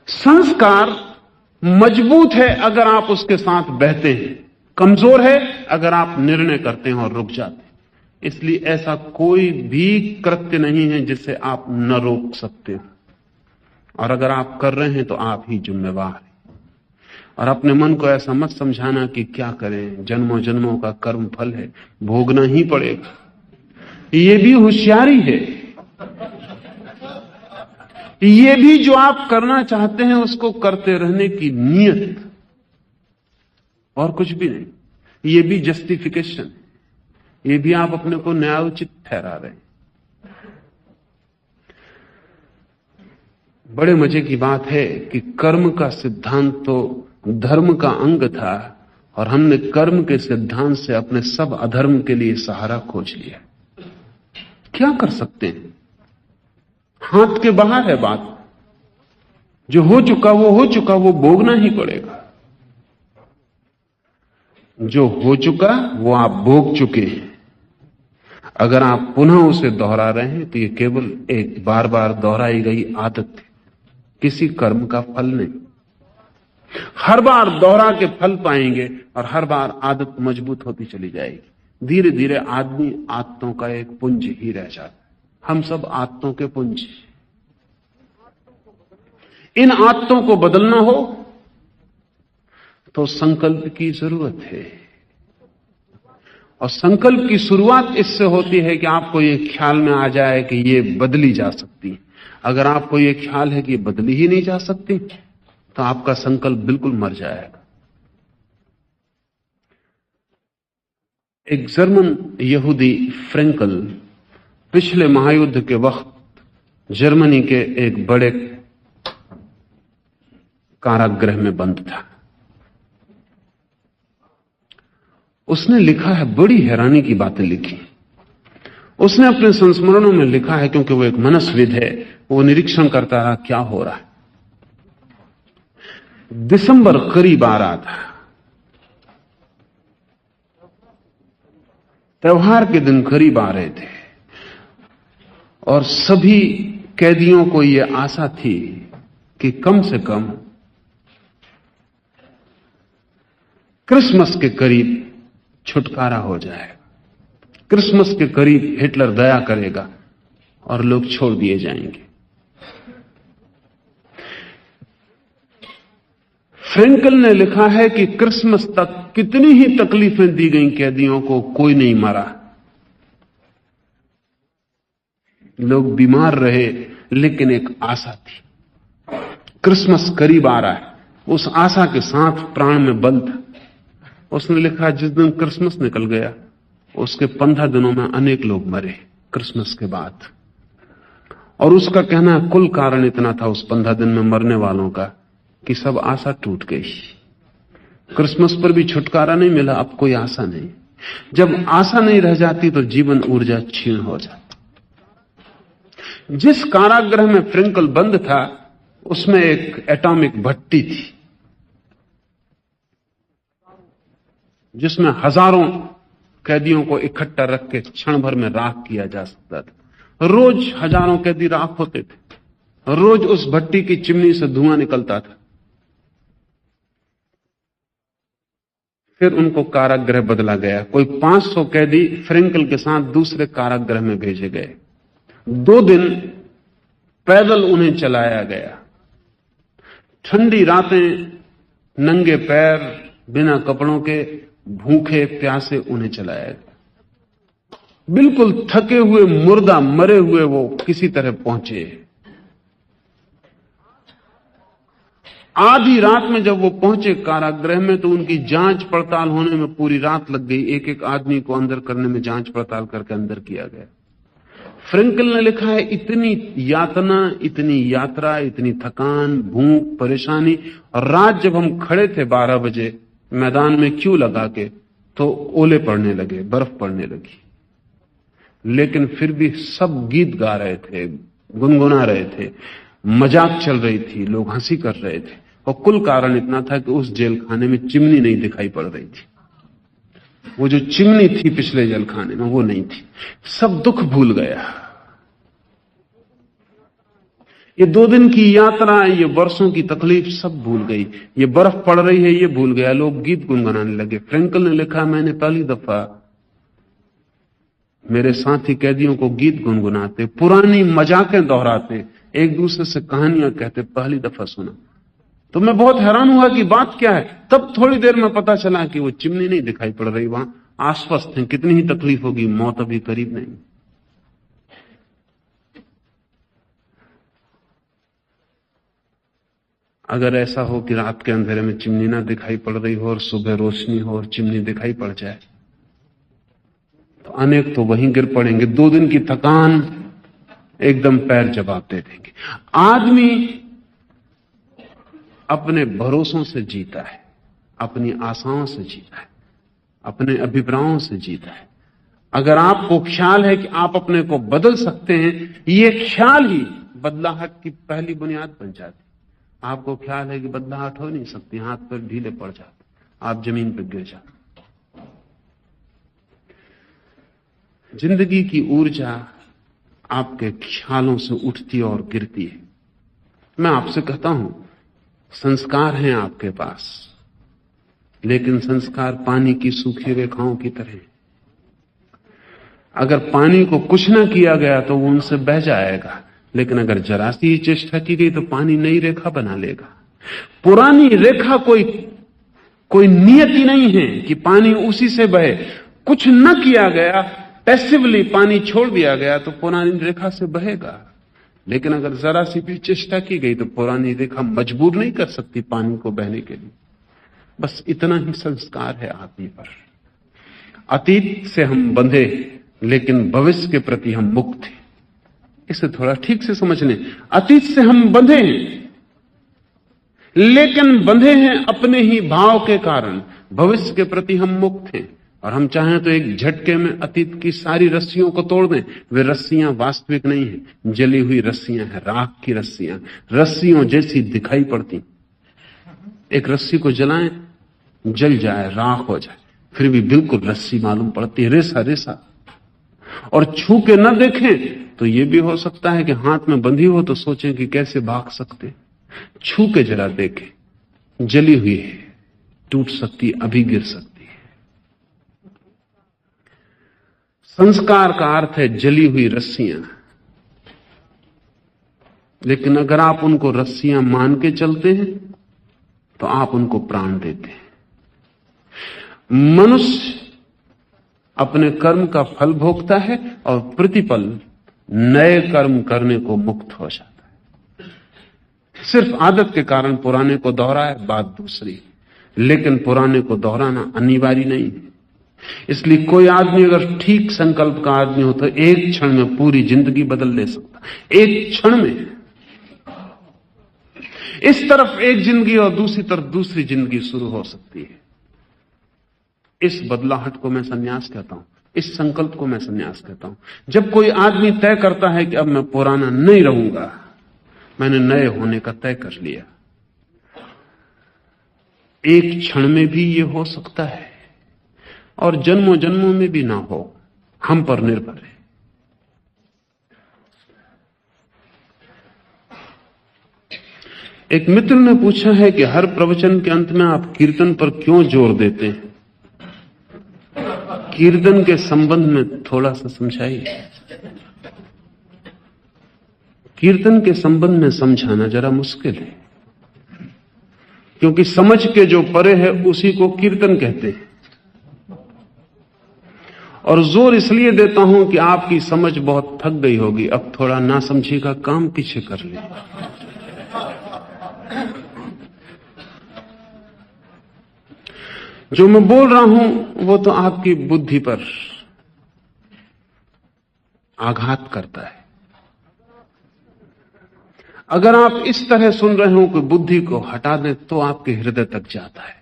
संस्कार मजबूत है अगर आप उसके साथ बहते हैं, कमजोर है अगर आप निर्णय करते हैं और रुक जाते हैं। इसलिए ऐसा कोई भी कृत्य नहीं है जिसे आप न रोक सकते हो, और अगर आप कर रहे हैं तो आप ही जिम्मेवार हैं। और अपने मन को ऐसा मत समझाना कि क्या करें, जन्मों जन्मों का कर्म फल है, भोगना ही पड़ेगा। ये भी होशियारी है। ये भी जो आप करना चाहते हैं उसको करते रहने की नीयत, और कुछ भी नहीं। ये भी जस्टिफिकेशन है, ये भी आप अपने को न्यायोचित ठहरा रहे हैं। बड़े मजे की बात है कि कर्म का सिद्धांत तो धर्म का अंग था, और हमने कर्म के सिद्धांत से अपने सब अधर्म के लिए सहारा खोज लिया। क्या कर सकते हैं? हाथ के बाहर है बात। जो हो चुका वो हो चुका, वो भोगना ही पड़ेगा। जो हो चुका वो आप भोग चुके हैं। अगर आप पुनः उसे दोहरा रहे हैं तो ये केवल एक बार बार दोहराई गई आदत है, किसी कर्म का फल नहीं। हर बार दोहरा के फल पाएंगे और हर बार आदत मजबूत होती चली जाएगी। धीरे धीरे आदमी आदतों का एक पुंज ही रह जाता है। हम सब आदतों के पुंज। इन आदतों को बदलना हो तो संकल्प की जरूरत है, और संकल्प की शुरुआत इससे होती है कि आपको यह ख्याल में आ जाए कि यह बदली जा सकती है। अगर आपको यह ख्याल है कि यह बदली ही नहीं जा सकती तो आपका संकल्प बिल्कुल मर जाएगा। एक जर्मन यहूदी फ्रेंकल पिछले महायुद्ध के वक्त जर्मनी के एक बड़े कारागृह में बंद था। उसने लिखा है, बड़ी हैरानी की बातें लिखी। उसने अपने संस्मरणों में लिखा है, क्योंकि वो एक मनस्विद है, वो निरीक्षण करता रहा क्या हो रहा है। दिसंबर करीब आ रहा था, त्योहार के दिन करीब आ रहे थे, और सभी कैदियों को यह आशा थी कि कम से कम क्रिसमस के करीब छुटकारा हो जाएगा, क्रिसमस के करीब हिटलर दया करेगा और लोग छोड़ दिए जाएंगे। फ्रेंकल ने लिखा है कि क्रिसमस तक कितनी ही तकलीफें दी गई कैदियों को, कोई नहीं मरा। लोग बीमार रहे, लेकिन एक आशा थी। क्रिसमस करीब आ रहा है, उस आशा के साथ प्राण में बल था। उसने लिखा, जिस दिन क्रिसमस निकल गया उसके 15 दिनों में अनेक लोग मरे क्रिसमस के बाद। और उसका कहना है कुल कारण इतना था उस 15 दिन में मरने वालों का कि सब आशा टूट गई। क्रिसमस पर भी छुटकारा नहीं मिला, अब कोई आशा नहीं। जब आशा नहीं रह जाती तो जीवन ऊर्जा क्षीण हो जाती। जिस कारागृह में फ्रेंकल बंद था उसमें एक एटॉमिक भट्टी थी, जिसमें हजारों कैदियों को इकट्ठा रख के क्षण भर में राख किया जा सकता था। रोज हजारों कैदी राख होते थे, रोज उस भट्टी की चिमनी से धुआं निकलता था। फिर उनको कारागृह बदला गया। कोई 500 कैदी फ्रेंकल के साथ दूसरे कारागृह में भेजे गए। 2 दिन पैदल उन्हें चलाया गया। ठंडी रातें, नंगे पैर, बिना कपड़ों के, भूखे प्यासे उन्हें चलाया गया। बिल्कुल थके हुए, मुर्दा, मरे हुए वो किसी तरह पहुंचे। आधी रात में जब वो पहुंचे कारागृह में तो उनकी जांच पड़ताल होने में पूरी रात लग गई। एक एक आदमी को अंदर करने में जांच पड़ताल करके अंदर किया गया। फ्रेंकल ने लिखा है, इतनी यातना, इतनी यात्रा, इतनी थकान, भूख, परेशानी, और रात जब हम खड़े थे 12 बजे मैदान में क्यों लगा के, तो ओले पड़ने लगे, बर्फ पड़ने लगी, लेकिन फिर भी सब गीत गा रहे थे, गुनगुना रहे थे, मजाक चल रही थी, लोग हंसी कर रहे थे। और कुल कारण इतना था कि उस जेल खाने में चिमनी नहीं दिखाई पड़ रही थी। वो जो चिमनी थी पिछले जेल खाने में वो नहीं थी। सब दुख भूल गया। ये 2 दिन की यात्रा, ये वर्षों की तकलीफ सब भूल गई। ये बर्फ पड़ रही है ये भूल गया। लोग गीत गुनगुनाने लगे। फ्रेंकल ने लिखा, मैंने पहली दफा मेरे साथी कैदियों को गीत गुनगुनाते, पुरानी मजाकें दोहराते, एक दूसरे से कहानियां कहते पहली दफा सुना। तो मैं बहुत हैरान हुआ कि बात क्या है। तब थोड़ी देर में पता चला कि वो चिमनी नहीं दिखाई पड़ रही, वहां आसपास थे। कितनी ही तकलीफ होगी, मौत अभी करीब नहीं। अगर ऐसा हो कि रात के अंधेरे में चिमनी ना दिखाई पड़ रही हो और सुबह रोशनी हो और चिमनी दिखाई पड़ जाए, तो अनेक तो वहीं गिर पड़ेंगे। 2 दिन की थकान एकदम पैर जवाब दे देंगे। आदमी अपने भरोसों से जीता है, अपनी आशाओं से जीता है, अपने अभिप्रायों से जीता है। अगर आपको ख्याल है कि आप अपने को बदल सकते हैं, ये ख्याल ही बदलाहट की पहली बुनियाद बन जाती। आपको ख्याल है कि बदलाहट हो नहीं सकती, हाथ पर ढीले पड़ जाते, आप जमीन पर गिर जाते। जिंदगी की ऊर्जा आपके ख्यालों से उठती और गिरती है। मैं आपसे कहता हूं, संस्कार हैं आपके पास, लेकिन संस्कार पानी की सूखी रेखाओं की तरह। अगर पानी को कुछ ना किया गया तो वो उनसे बह जाएगा, लेकिन अगर जरा सी चेष्टा की गई तो पानी नई रेखा बना लेगा। पुरानी रेखा कोई नियति नहीं है कि पानी उसी से बहे। कुछ न किया गया, पैसिवली पानी छोड़ दिया गया तो पुरानी रेखा से बहेगा। लेकिन अगर जरा सी भी चेष्टा की गई तो पुरानी रेखा मजबूर नहीं कर सकती पानी को बहने के लिए। बस इतना ही संस्कार है आदमी पर। अतीत से हम बंधे, लेकिन भविष्य के प्रति हम मुक्त हैं। इसे थोड़ा ठीक से समझ लें। अतीत से हम बंधे हैं, लेकिन बंधे हैं अपने ही भाव के कारण। भविष्य के प्रति हम मुक्त हैं, और हम चाहें तो एक झटके में अतीत की सारी रस्सियों को तोड़ दें। वे रस्सियां वास्तविक नहीं है, जली हुई रस्सियां हैं, राख की रस्सियां, रस्सियों जैसी दिखाई पड़ती। एक रस्सी को जलाएं, जल जाए, राख हो जाए, फिर भी बिल्कुल रस्सी मालूम पड़ती है, रेसा रेसा। और छू के न देखें तो यह भी हो सकता है कि हाथ में बंधी हो तो सोचें कि कैसे भाग सकते। छू के जरा देखें, जली हुई है, टूट सकती, अभी गिर सकती है। संस्कार का अर्थ है जली हुई रस्सियां, लेकिन अगर आप उनको रस्सियां मान के चलते हैं तो आप उनको प्राण देते हैं। मनुष्य अपने कर्म का फल भोगता है और प्रतिपल नए कर्म करने को मुक्त हो जाता है। सिर्फ आदत के कारण पुराने को दोहराए, बात दूसरी, लेकिन पुराने को दोहराना अनिवार्य नहीं है। इसलिए कोई आदमी अगर ठीक संकल्प का आदमी हो तो एक क्षण में पूरी जिंदगी बदल ले सकता, एक क्षण में। इस तरफ एक जिंदगी और दूसरी तरफ दूसरी जिंदगी शुरू हो सकती है। इस बदलाहट को मैं संन्यास कहता हूं, इस संकल्प को मैं संन्यास कहता हूं। जब कोई आदमी तय करता है कि अब मैं पुराना नहीं रहूंगा, मैंने नए होने का तय कर लिया, एक क्षण में भी ये हो सकता है और जन्मों जन्मों में भी ना हो, हम पर निर्भर है। एक मित्र ने पूछा है कि हर प्रवचन के अंत में आप कीर्तन पर क्यों जोर देते हैं? कीर्तन के संबंध में थोड़ा सा समझाइए। कीर्तन के संबंध में समझाना जरा मुश्किल है, क्योंकि समझ के जो परे है उसी को कीर्तन कहते हैं। और जोर इसलिए देता हूं कि आपकी समझ बहुत थक गई होगी, अब थोड़ा नासमझी का काम पीछे कर ले। जो मैं बोल रहा हूं वो तो आपकी बुद्धि पर आघात करता है। अगर आप इस तरह सुन रहे हो कि बुद्धि को हटा दें तो आपके हृदय तक जाता है,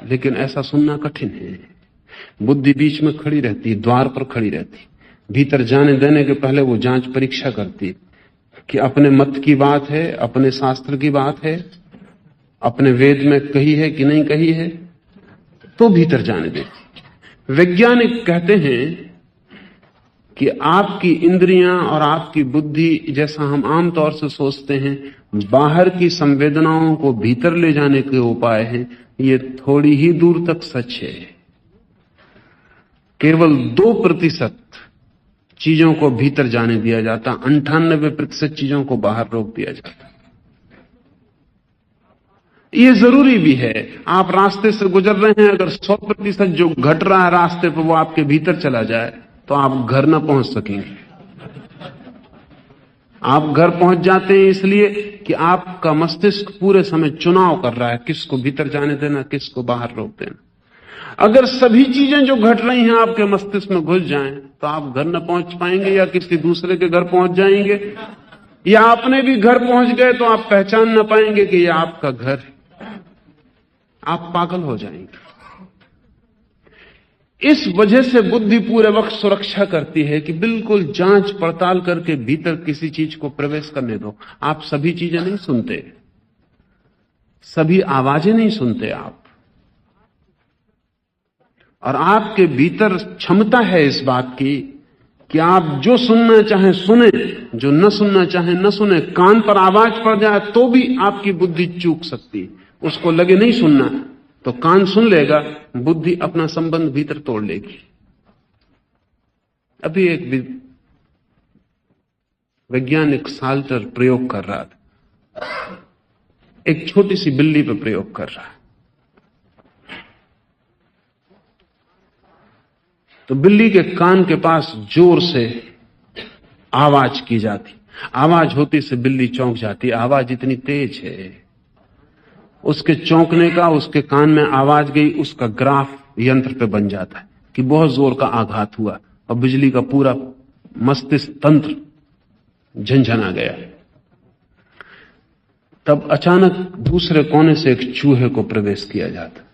लेकिन ऐसा सुनना कठिन है। बुद्धि बीच में खड़ी रहती, द्वार पर खड़ी रहती, भीतर जाने देने के पहले वो जांच परीक्षा करती कि अपने मत की बात है, अपने शास्त्र की बात है, अपने वेद में कही है कि नहीं कही है, तो भीतर जाने देती। वैज्ञानिक कहते हैं कि आपकी इंद्रियां और आपकी बुद्धि, जैसा हम आमतौर से सोचते हैं, बाहर की संवेदनाओं को भीतर ले जाने के उपाय हैं, ये थोड़ी ही दूर तक सच है। केवल 2% चीजों को भीतर जाने दिया जाता, 98% चीजों को बाहर रोक दिया जाता। ये जरूरी भी है। आप रास्ते से गुजर रहे हैं, अगर 100% जो घट रहा है रास्ते पर वो आपके भीतर चला जाए तो आप घर ना पहुंच सकेंगे। आप घर पहुंच जाते हैं इसलिए कि आपका मस्तिष्क पूरे समय चुनाव कर रहा है, किसको भीतर जाने देना, किसको बाहर रोक देना। अगर सभी चीजें जो घट रही हैं आपके मस्तिष्क में घुस जाएं तो आप घर न पहुंच पाएंगे, या किसी दूसरे के घर पहुंच जाएंगे, या अपने भी घर पहुंच गए तो आप पहचान न पाएंगे कि यह आपका घर है। आप पागल हो जाएंगे। इस वजह से बुद्धि पूरे वक्त सुरक्षा करती है कि बिल्कुल जांच पड़ताल करके भीतर किसी चीज को प्रवेश करने दो। आप सभी चीजें नहीं सुनते, सभी आवाजें नहीं सुनते आप, और आपके भीतर क्षमता है इस बात की कि आप जो सुनना चाहें सुने, जो न सुनना चाहें न सुने। कान पर आवाज पड़ जाए तो भी आपकी बुद्धि चूक सकती, उसको लगे नहीं सुनना तो कान सुन लेगा, बुद्धि अपना संबंध भीतर तोड़ लेगी। अभी एक वैज्ञानिक साल्टर प्रयोग कर रहा था, एक छोटी सी बिल्ली पर प्रयोग कर रहा है। तो बिल्ली के कान के पास जोर से आवाज की जाती, आवाज होती से बिल्ली चौंक जाती। आवाज इतनी तेज है, उसके चौंकने का, उसके कान में आवाज गई, उसका ग्राफ यंत्र पे बन जाता है कि बहुत जोर का आघात हुआ और बिजली का पूरा मस्तिष्क तंत्र झंझना गया। तब अचानक दूसरे कोने से एक चूहे को प्रवेश किया जाता।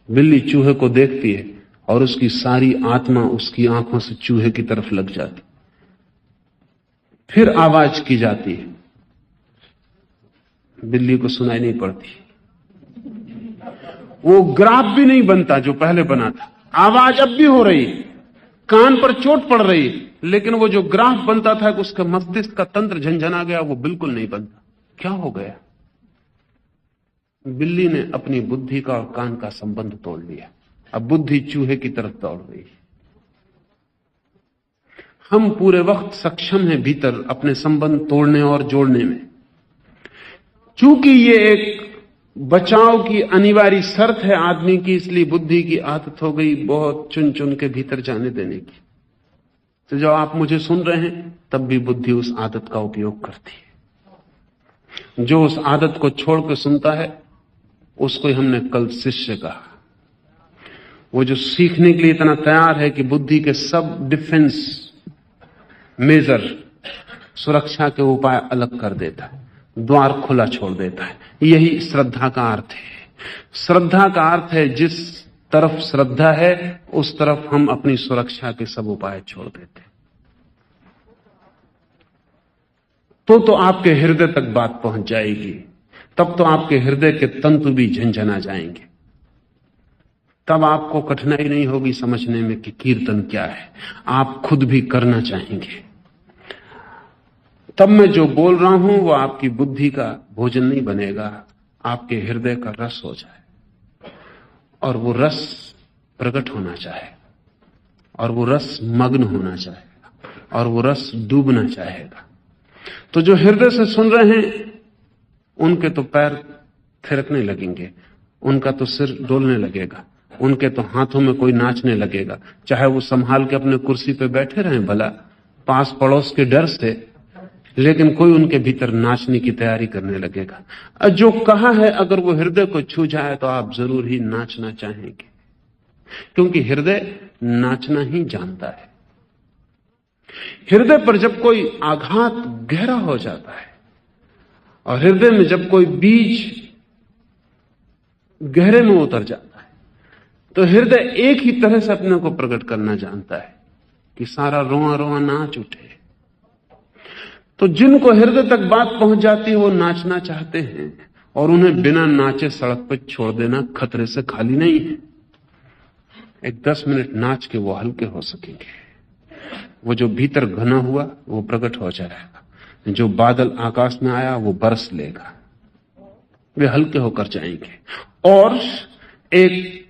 बिल्ली चूहे को देखती है और उसकी सारी आत्मा उसकी आंखों से चूहे की तरफ लग जाती। फिर आवाज की जाती है, बिल्ली को सुनाई नहीं पड़ती। वो ग्राफ भी नहीं बनता जो पहले बना था। आवाज अब भी हो रही, कान पर चोट पड़ रही, लेकिन वो जो ग्राफ बनता था कि उसका मस्तिष्क का तंत्र झंझना गया, वो बिल्कुल नहीं बनता। क्या हो गया? बिल्ली ने अपनी बुद्धि का और कान का संबंध तोड़ लिया। अब बुद्धि चूहे की तरफ दौड़ रही। हम पूरे वक्त सक्षम हैं भीतर अपने संबंध तोड़ने और जोड़ने में। चूंकि ये एक बचाव की अनिवार्य शर्त है आदमी की, इसलिए बुद्धि की आदत हो गई बहुत चुन चुन के भीतर जाने देने की। तो जब आप मुझे सुन रहे हैं तब भी बुद्धि उस आदत का उपयोग करती है। जो उस आदत को छोड़ के सुनता है उसको हमने कल शिष्य कहा। वो जो सीखने के लिए इतना तैयार है कि बुद्धि के सब डिफेंस मेजर, सुरक्षा के उपाय अलग कर देता है, द्वार खुला छोड़ देता है। यही श्रद्धा का अर्थ है। श्रद्धा का अर्थ है जिस तरफ श्रद्धा है उस तरफ हम अपनी सुरक्षा के सब उपाय छोड़ देते। तो आपके हृदय तक बात पहुंच जाएगी, तब तो आपके हृदय के तंतु भी झंझना जाएंगे। तब आपको कठिनाई नहीं होगी समझने में कि कीर्तन क्या है, आप खुद भी करना चाहेंगे। तब मैं जो बोल रहा हूं वो आपकी बुद्धि का भोजन नहीं बनेगा, आपके हृदय का रस हो जाए, और वो रस प्रकट होना चाहे, और वो रस मग्न होना चाहेगा, और वो रस डूबना चाहेगा। तो जो हृदय से सुन रहे हैं उनके तो पैर थिरकने लगेंगे, उनका तो सिर डोलने लगेगा, उनके तो हाथों में कोई नाचने लगेगा, चाहे वो संभाल के अपने कुर्सी पे बैठे रहें भला, पास पड़ोस के डर से लेकिन कोई उनके भीतर नाचने की तैयारी करने लगेगा। जो कहा है अगर वो हृदय को छू जाए तो आप जरूर ही नाचना चाहेंगे, क्योंकि हृदय नाचना ही जानता है। हृदय पर जब कोई आघात गहरा हो जाता है और हृदय में जब कोई बीज गहरे में उतर जाता है, तो हृदय एक ही तरह से अपने को प्रकट करना जानता है कि सारा रोआ रोआ नाच उठे। तो जिनको हृदय तक बात पहुंच जाती है वो नाचना चाहते हैं, और उन्हें बिना नाचे सड़क पर छोड़ देना खतरे से खाली नहीं है। एक 10 मिनट नाच के वो हल्के हो सकेंगे। वो जो भीतर घना हुआ वो प्रकट हो जाएगा, जो बादल आकाश में आया वो बरस लेगा, वे हल्के होकर जाएंगे। और एक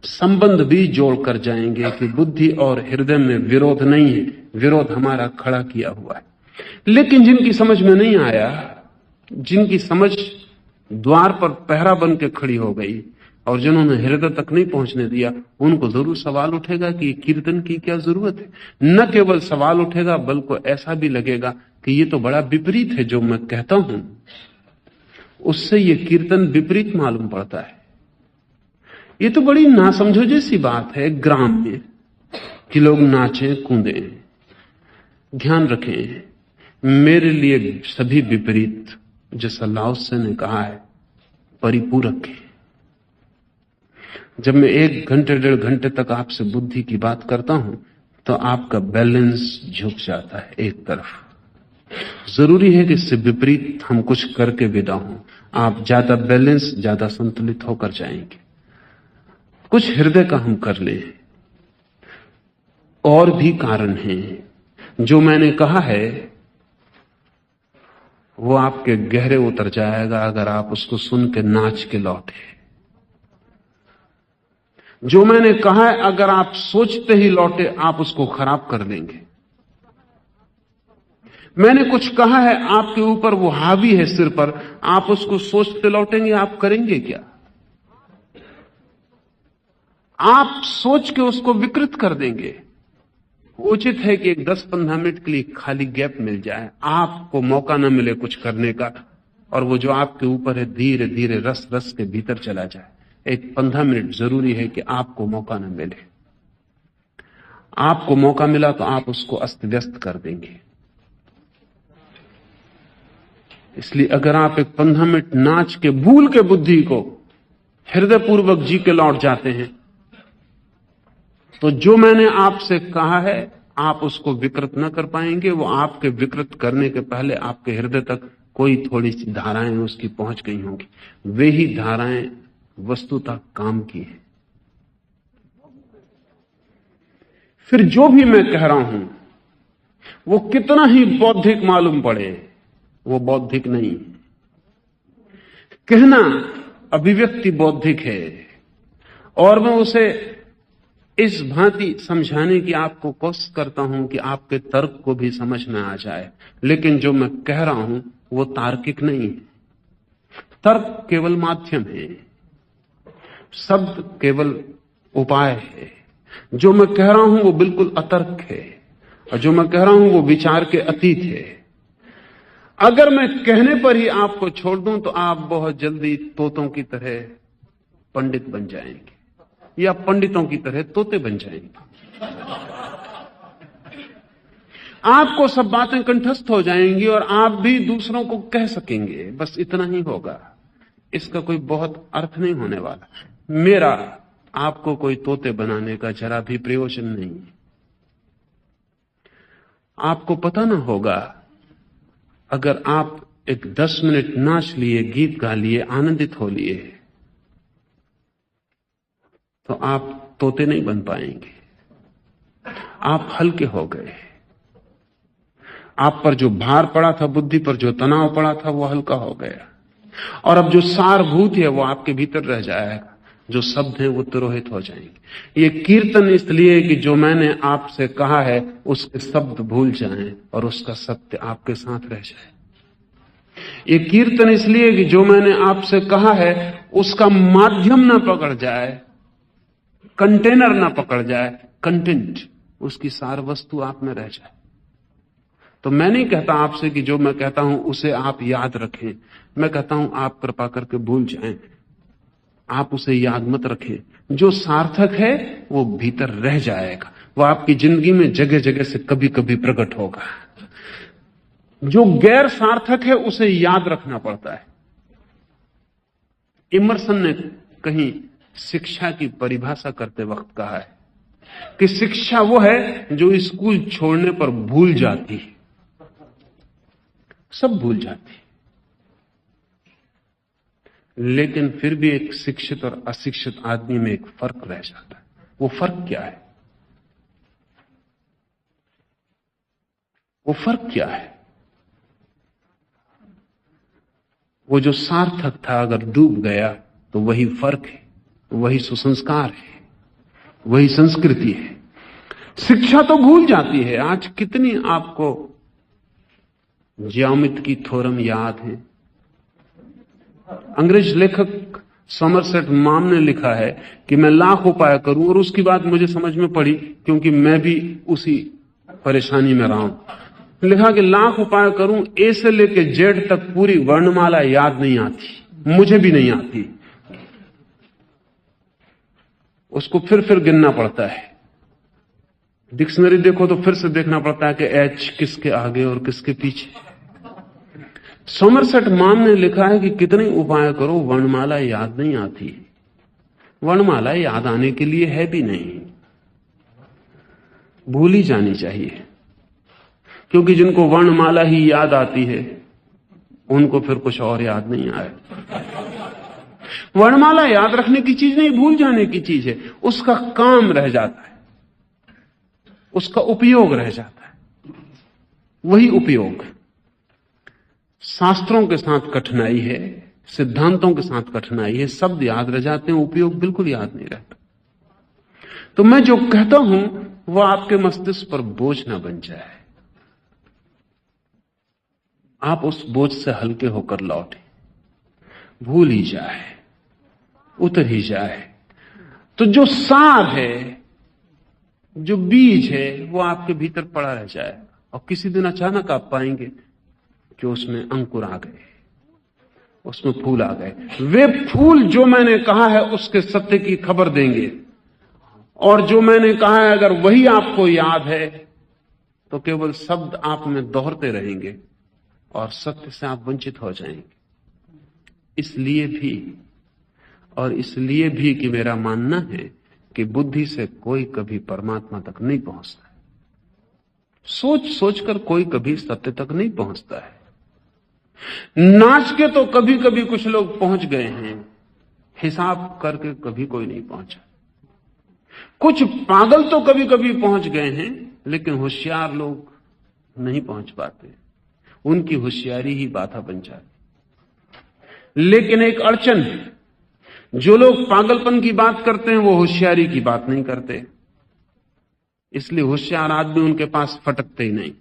संबंध भी जोड़कर जाएंगे कि बुद्धि और हृदय में विरोध नहीं है, विरोध हमारा खड़ा किया हुआ है। लेकिन जिनकी समझ में नहीं आया, जिनकी समझ द्वार पर पहरा बन के खड़ी हो गई और जिन्होंने हृदय तक नहीं पहुंचने दिया, उनको जरूर सवाल उठेगा कि कीर्तन की क्या जरूरत है। न केवल सवाल उठेगा बल्कि ऐसा भी लगेगा कि ये तो बड़ा विपरीत है जो मैं कहता हूं, उससे ये कीर्तन विपरीत मालूम पड़ता है। ये तो बड़ी नासमझो जैसी बात है ग्राम में कि लोग नाचें कूदें। ध्यान रखें, मेरे लिए सभी विपरीत, जैसा लाओ त्से ने कहा है, परिपूरक है। जब मैं 1 घंटे 1.5 घंटे तक आपसे बुद्धि की बात करता हूं तो आपका बैलेंस झुक जाता है एक तरफ। जरूरी है कि इससे विपरीत हम कुछ करके विदा हों, आप ज्यादा बैलेंस, ज्यादा संतुलित होकर जाएंगे। कुछ हृदय का हम कर लें। और भी कारण हैं। जो मैंने कहा है वो आपके गहरे उतर जाएगा अगर आप उसको सुन के नाच के लौटे। जो मैंने कहा है अगर आप सोचते ही लौटे आप उसको खराब कर देंगे। मैंने कुछ कहा है आपके ऊपर वो हावी है सिर पर, आप उसको सोचते लौटेंगे, आप करेंगे क्या? आप सोच के उसको विकृत कर देंगे। उचित है कि एक 10-15 मिनट के लिए खाली गैप मिल जाए, आपको मौका न मिले कुछ करने का, और वो जो आपके ऊपर है धीरे धीरे रस रस के भीतर चला जाए। एक 15 मिनट जरूरी है कि आपको मौका न मिले। आपको मौका मिला तो आप उसको अस्त व्यस्त कर देंगे। इसलिए अगर आप एक 15 मिनट नाच के भूल के बुद्धि को हृदय पूर्वक जी के लौट जाते हैं तो जो मैंने आपसे कहा है आप उसको विकृत न कर पाएंगे। वो आपके विकृत करने के पहले आपके हृदय तक कोई थोड़ी सी धाराएं उसकी पहुंच गई होंगी। वे ही धाराएं वस्तुतः काम की है। फिर जो भी मैं कह रहा हूं वो कितना ही बौद्धिक मालूम पड़े, वो बौद्धिक नहीं। कहना अभिव्यक्ति बौद्धिक है, और मैं उसे इस भांति समझाने की आपको कोशिश करता हूं कि आपके तर्क को भी समझ में आ जाए। लेकिन जो मैं कह रहा हूं वो तार्किक नहीं है। तर्क केवल माध्यम है, शब्द केवल उपाय है। जो मैं कह रहा हूं वो बिल्कुल अतर्क है, और जो मैं कह रहा हूं वो विचार के अतीत है। अगर मैं कहने पर ही आपको छोड़ दूं तो आप बहुत जल्दी तोतों की तरह पंडित बन जाएंगे, या पंडितों की तरह तोते बन जाएंगे। आपको सब बातें कंठस्थ हो जाएंगी और आप भी दूसरों को कह सकेंगे, बस इतना ही होगा। इसका कोई बहुत अर्थ नहीं होने वाला। मेरा आपको कोई तोते बनाने का जरा भी प्रयोजन नहीं। आपको पता ना होगा, अगर आप एक 10 मिनट नाच लिए, गीत गा लिए, आनंदित हो लिए, तो आप तोते नहीं बन पाएंगे। आप हल्के हो गए। आप पर जो भार पड़ा था, बुद्धि पर जो तनाव पड़ा था, वो हल्का हो गया। और अब जो सारभूत है वो आपके भीतर रह जाएगा। जो शब्द हैं वो तिरोहित हो जाएंगे। ये कीर्तन इसलिए कि जो मैंने आपसे कहा है उसके शब्द भूल जाएं और उसका सत्य आपके साथ रह जाए। ये कीर्तन इसलिए कि जो मैंने आपसे कहा है उसका माध्यम ना पकड़ जाए, कंटेनर ना पकड़ जाए, कंटेंट, उसकी सार वस्तु आप में रह जाए। तो मैं नहीं कहता आपसे कि जो मैं कहता हूं उसे आप याद रखें। मैं कहता हूं आप कृपा करके भूल जाएं, आप उसे याद मत रखें। जो सार्थक है वो भीतर रह जाएगा, वो आपकी जिंदगी में जगह जगह से कभी कभी प्रकट होगा। जो गैर सार्थक है उसे याद रखना पड़ता है। इमर्सन ने कहीं शिक्षा की परिभाषा करते वक्त कहा है कि शिक्षा वो है जो स्कूल छोड़ने पर भूल जाती है, सब भूल जाती है, लेकिन फिर भी एक शिक्षित और अशिक्षित आदमी में एक फर्क रह जाता है। वो फर्क क्या है? वो फर्क क्या है? वो जो सार्थक था अगर डूब गया तो वही फर्क है, वही सुसंस्कार है, वही संस्कृति है। शिक्षा तो भूल जाती है। आज कितनी आपको ज्यामिति की थ्योरम याद है? अंग्रेज लेखक समरसेट मॉम ने लिखा है कि मैं लाख उपाय करूं, और उसकी बात मुझे समझ में पड़ी क्योंकि मैं भी उसी परेशानी में रहा हूं। लिखा कि लाख उपाय करूं, ए से लेके जेड तक पूरी वर्णमाला याद नहीं आती, मुझे भी नहीं आती। उसको फिर गिनना पड़ता है। डिक्शनरी देखो तो फिर से देखना पड़ता है कि एच किसके आगे और किसके पीछे। सोमरसेट मॉम ने लिखा है कि कितने उपाय करो वर्णमाला याद नहीं आती। वर्णमाला याद आने के लिए है भी नहीं, भूली जानी चाहिए, क्योंकि जिनको वर्णमाला ही याद आती है उनको फिर कुछ और याद नहीं आए। वर्णमाला याद रखने की चीज नहीं, भूल जाने की चीज है। उसका काम रह जाता है, उसका उपयोग रह जाता है, वही उपयोग। शास्त्रों के साथ कठिनाई है, सिद्धांतों के साथ कठिनाई है, शब्द याद रह जाते हैं, उपयोग बिल्कुल याद नहीं रहता। तो मैं जो कहता हूं वो आपके मस्तिष्क पर बोझ ना बन जाए, आप उस बोझ से हल्के होकर लौटे, भूल ही जाए, उतर ही जाए। तो जो सार है, जो बीज है, वो आपके भीतर पड़ा रह जाए, और किसी दिन अचानक आप पाएंगे कि उसमें अंकुर आ गए, उसमें फूल आ गए। वे फूल जो मैंने कहा है उसके सत्य की खबर देंगे, और जो मैंने कहा है अगर वही आपको याद है तो केवल शब्द आप में दोहरते रहेंगे और सत्य से आप वंचित हो जाएंगे। इसलिए भी कि मेरा मानना है कि बुद्धि से कोई कभी परमात्मा तक नहीं पहुंचता है, सोच सोचकर कोई कभी सत्य तक नहीं पहुंचता है। नाच के तो कभी कभी कुछ लोग पहुंच गए हैं, हिसाब करके कभी कोई नहीं पहुंचा। कुछ पागल तो कभी कभी पहुंच गए हैं, लेकिन होशियार लोग नहीं पहुंच पाते, उनकी होशियारी ही बाधा बन जाती। लेकिन एक अड़चन है, जो लोग पागलपन की बात करते हैं वो होशियारी की बात नहीं करते, इसलिए होशियार आदमी उनके पास फटकते ही नहीं।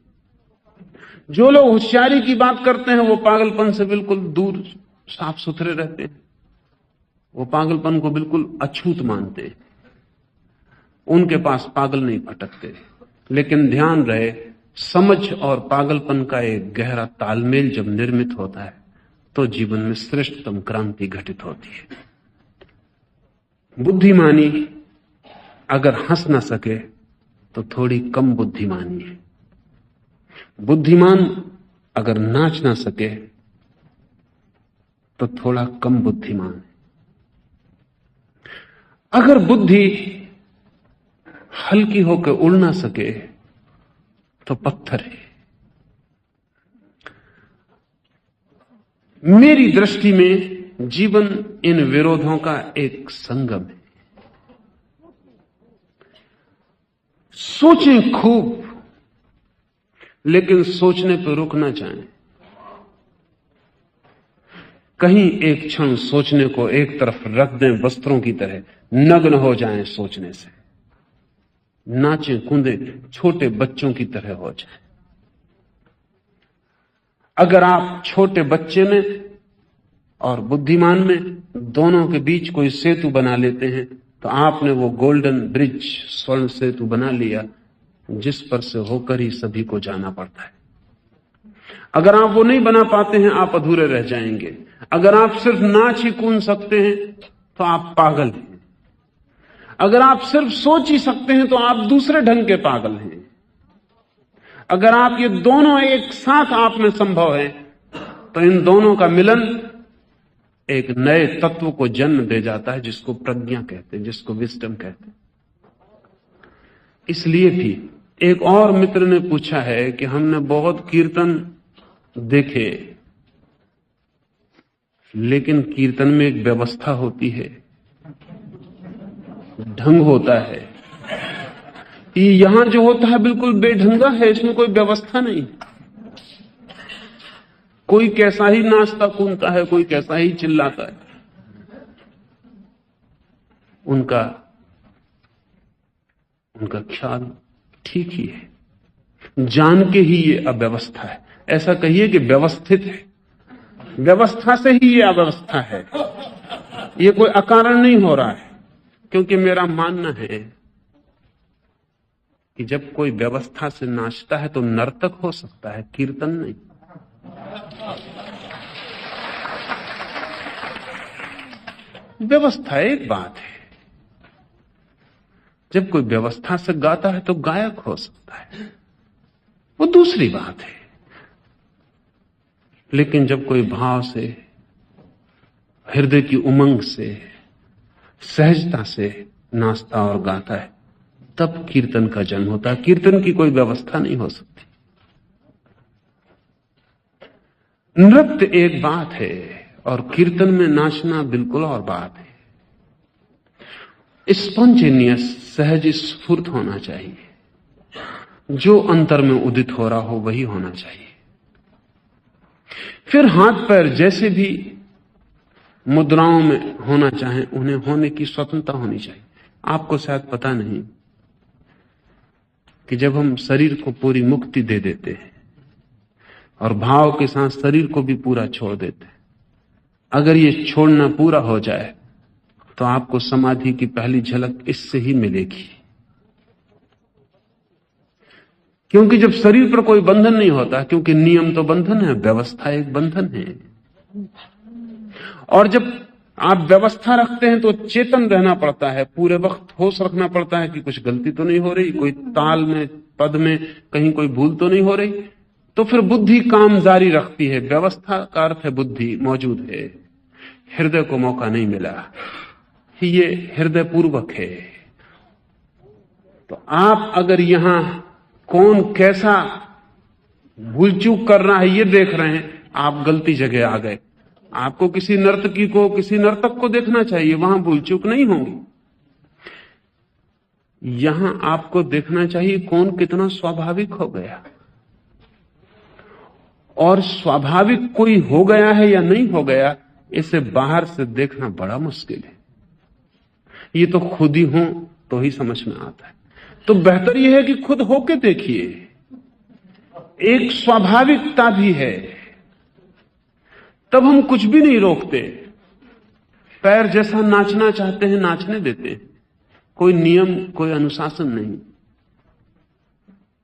जो लोग होशियारी की बात करते हैं वो पागलपन से बिल्कुल दूर, साफ सुथरे रहते हैं, वो पागलपन को बिल्कुल अछूत मानते हैं, उनके पास पागल नहीं फटकते। लेकिन ध्यान रहे, समझ और पागलपन का एक गहरा तालमेल जब निर्मित होता है तो जीवन में श्रेष्ठतम क्रांति घटित होती है। बुद्धिमानी अगर हंस ना सके तो थोड़ी कम बुद्धिमानी है। बुद्धिमान अगर नाच ना सके तो थोड़ा कम बुद्धिमान है। अगर बुद्धि हल्की होकर उड़ ना सके तो पत्थर है। मेरी दृष्टि में जीवन इन विरोधों का एक संगम है। सोचें खूब, लेकिन सोचने पर रुक ना जाएं। कहीं एक क्षण सोचने को एक तरफ रख दें, वस्त्रों की तरह नग्न हो जाएं सोचने से, नाचें कूदें छोटे बच्चों की तरह हो जाएं। अगर आप छोटे बच्चे में और बुद्धिमान में दोनों के बीच कोई सेतु बना लेते हैं तो आपने वो गोल्डन ब्रिज, स्वर्ण सेतु बना लिया जिस पर से होकर ही सभी को जाना पड़ता है। अगर आप वो नहीं बना पाते हैं, आप अधूरे रह जाएंगे। अगर आप सिर्फ नाच ही कूद सकते हैं तो आप पागल हैं। अगर आप सिर्फ सोच ही सकते हैं तो आप दूसरे ढंग के पागल हैं। अगर आप ये दोनों एक साथ आप में संभव है तो इन दोनों का मिलन एक नए तत्व को जन्म दे जाता है, जिसको प्रज्ञा कहते हैं, जिसको विजडम कहते हैं। इसलिए भी एक और मित्र ने पूछा है कि हमने बहुत कीर्तन देखे, लेकिन कीर्तन में एक व्यवस्था होती है, ढंग होता है। ये यहां जो होता है बिल्कुल बेढंगा है, इसमें कोई व्यवस्था नहीं। कोई कैसा ही नाचता कूदता है, कोई कैसा ही चिल्लाता है। उनका ख्याल ठीक ही है, जान के ही ये अव्यवस्था है। ऐसा कहिए कि व्यवस्थित है, व्यवस्था से ही ये अव्यवस्था है। ये कोई अकारण नहीं हो रहा है, क्योंकि मेरा मानना है कि जब कोई व्यवस्था से नाचता है तो नर्तक हो सकता है, कीर्तन नहीं। व्यवस्था एक बात है, जब कोई व्यवस्था से गाता है तो गायक हो सकता है, वो दूसरी बात है। लेकिन जब कोई भाव से, हृदय की उमंग से, सहजता से नाचता और गाता है, तब कीर्तन का जन्म होता है। कीर्तन की कोई व्यवस्था नहीं हो सकती। नृत्य एक बात है और कीर्तन में नाचना बिल्कुल और बात है। स्पॉन्टेनियस, सहज स्फूर्त होना चाहिए। जो अंतर में उदित हो रहा हो वही होना चाहिए। फिर हाथ पैर जैसे भी मुद्राओं में होना चाहे, उन्हें होने की स्वतंत्रता होनी चाहिए। आपको शायद पता नहीं कि जब हम शरीर को पूरी मुक्ति दे देते हैं और भाव के साथ शरीर को भी पूरा छोड़ देते हैं, अगर ये छोड़ना पूरा हो जाए तो आपको समाधि की पहली झलक इससे ही मिलेगी। क्योंकि जब शरीर पर कोई बंधन नहीं होता, क्योंकि नियम तो बंधन है, व्यवस्था एक बंधन है, और जब आप व्यवस्था रखते हैं तो चेतन रहना पड़ता है, पूरे वक्त होश रखना पड़ता है कि कुछ गलती तो नहीं हो रही, कोई ताल में, पद में कहीं कोई भूल तो नहीं हो रही। तो फिर बुद्धि काम जारी रखती है। व्यवस्था का अर्थ है बुद्धि मौजूद है, हृदय को मौका नहीं मिला, ये हृदय पूर्वक है। तो आप अगर यहां कौन कैसा भूल चूक कर रहा है ये देख रहे हैं, आप गलती जगह आ गए। आपको किसी नर्तकी को, किसी नर्तक को देखना चाहिए, वहां भूल चूक नहीं होंगी। यहां आपको देखना चाहिए कौन कितना स्वाभाविक हो गया, और स्वाभाविक कोई हो गया है या नहीं हो गया, इसे बाहर से देखना बड़ा मुश्किल है। ये तो खुद ही हो तो ही समझ में आता है। तो बेहतर यह है कि खुद होके देखिए। एक स्वाभाविकता भी है, तब हम कुछ भी नहीं रोकते। पैर जैसा नाचना चाहते हैं नाचने देते हैं, कोई नियम, कोई अनुशासन नहीं।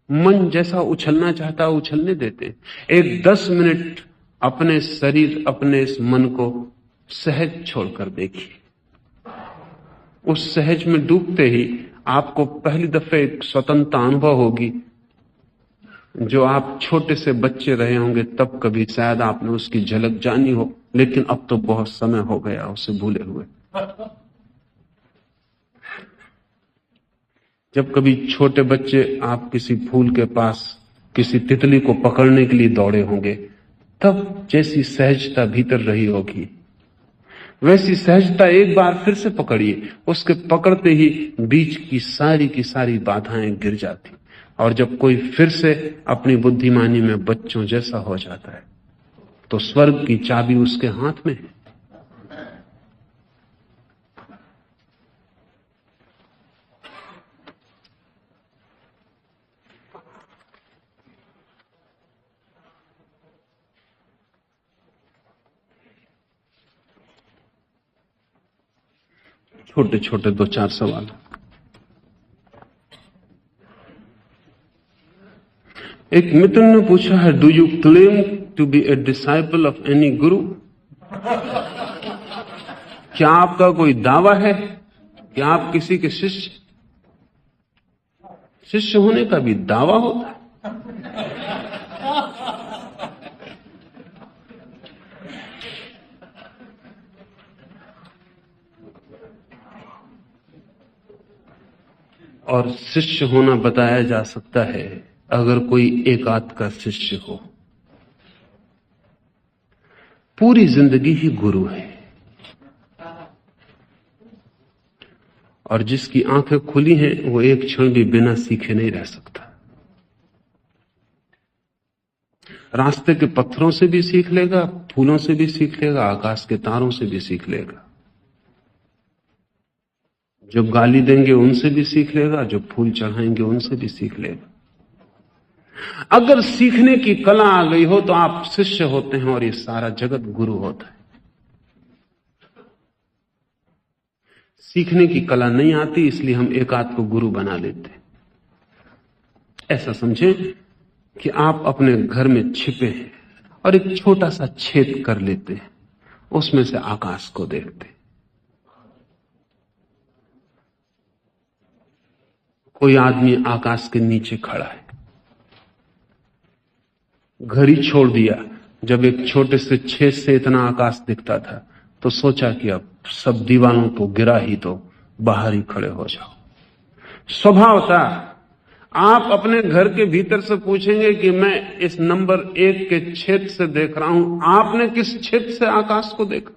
मन जैसा उछलना चाहता है उछलने देते हैं। एक 10 मिनट अपने शरीर, अपने इस मन को सहज छोड़कर देखिए। उस सहज में डूबते ही आपको पहली दफे एक स्वतंत्रता अनुभव होगी, जो आप छोटे से बच्चे रहे होंगे तब कभी शायद आपने उसकी झलक जानी हो, लेकिन अब तो बहुत समय हो गया उसे भूले हुए। जब कभी छोटे बच्चे आप किसी फूल के पास किसी तितली को पकड़ने के लिए दौड़े होंगे, तब जैसी सहजता भीतर रही होगी, वैसी सहजता एक बार फिर से पकड़िए। उसके पकड़ते ही बीच की सारी बाधाएं गिर जाती, और जब कोई फिर से अपनी बुद्धिमानी में बच्चों जैसा हो जाता है तो स्वर्ग की चाबी उसके हाथ में है। छोटे छोटे 2-4 सवाल। एक मित्र ने पूछा है, do you claim to be a disciple of any guru? क्या आपका कोई दावा है कि आप किसी के शिष्य? शिष्य होने का भी दावा होता है? और शिष्य होना बताया जा सकता है अगर कोई एकांत का शिष्य हो। पूरी जिंदगी ही गुरु है, और जिसकी आंखें खुली हैं वो एक क्षण भी बिना सीखे नहीं रह सकता। रास्ते के पत्थरों से भी सीख लेगा, फूलों से भी सीख लेगा, आकाश के तारों से भी सीख लेगा। जो गाली देंगे उनसे भी सीख लेगा, जो फूल चढ़ाएंगे उनसे भी सीख लेगा। अगर सीखने की कला आ गई हो तो आप शिष्य होते हैं और ये सारा जगत गुरु होता है। सीखने की कला नहीं आती, इसलिए हम एकांत को गुरु बना लेते हैं। ऐसा समझें कि आप अपने घर में छिपे हैं और एक छोटा सा छेद कर लेते हैं, उसमें से आकाश को देखते हैं। कोई आदमी आकाश के नीचे खड़ा है, घर ही छोड़ दिया। जब एक छोटे से छेद से इतना आकाश दिखता था तो सोचा कि अब सब दीवारों को गिरा ही तो बाहर ही खड़े हो जाओ। स्वभावता आप अपने घर के भीतर से पूछेंगे कि मैं इस नंबर 1 के छेद से देख रहा हूं, आपने किस छेद से आकाश को देखा?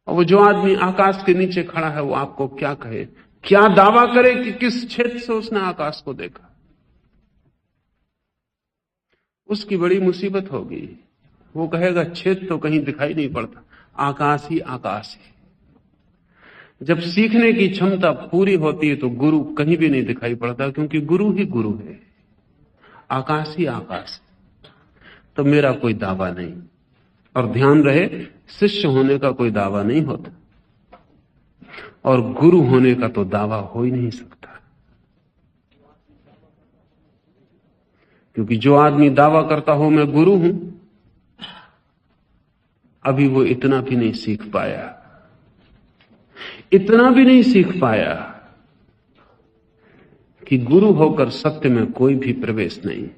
और वो जो आदमी आकाश के नीचे खड़ा है वो आपको क्या कहे, क्या दावा करे कि किस छेद से उसने आकाश को देखा? उसकी बड़ी मुसीबत होगी। वो कहेगा छेद तो कहीं दिखाई नहीं पड़ता, आकाश ही आकाश है। जब सीखने की क्षमता पूरी होती है तो गुरु कहीं भी नहीं दिखाई पड़ता, क्योंकि गुरु ही गुरु है, आकाश ही आकाश है। तो मेरा कोई दावा नहीं। और ध्यान रहे, शिष्य होने का कोई दावा नहीं होता, और गुरु होने का तो दावा हो ही नहीं सकता। क्योंकि जो आदमी दावा करता हो मैं गुरु हूं, अभी वो इतना भी नहीं सीख पाया, इतना भी नहीं सीख पाया कि गुरु होकर सत्य में कोई भी प्रवेश नहीं।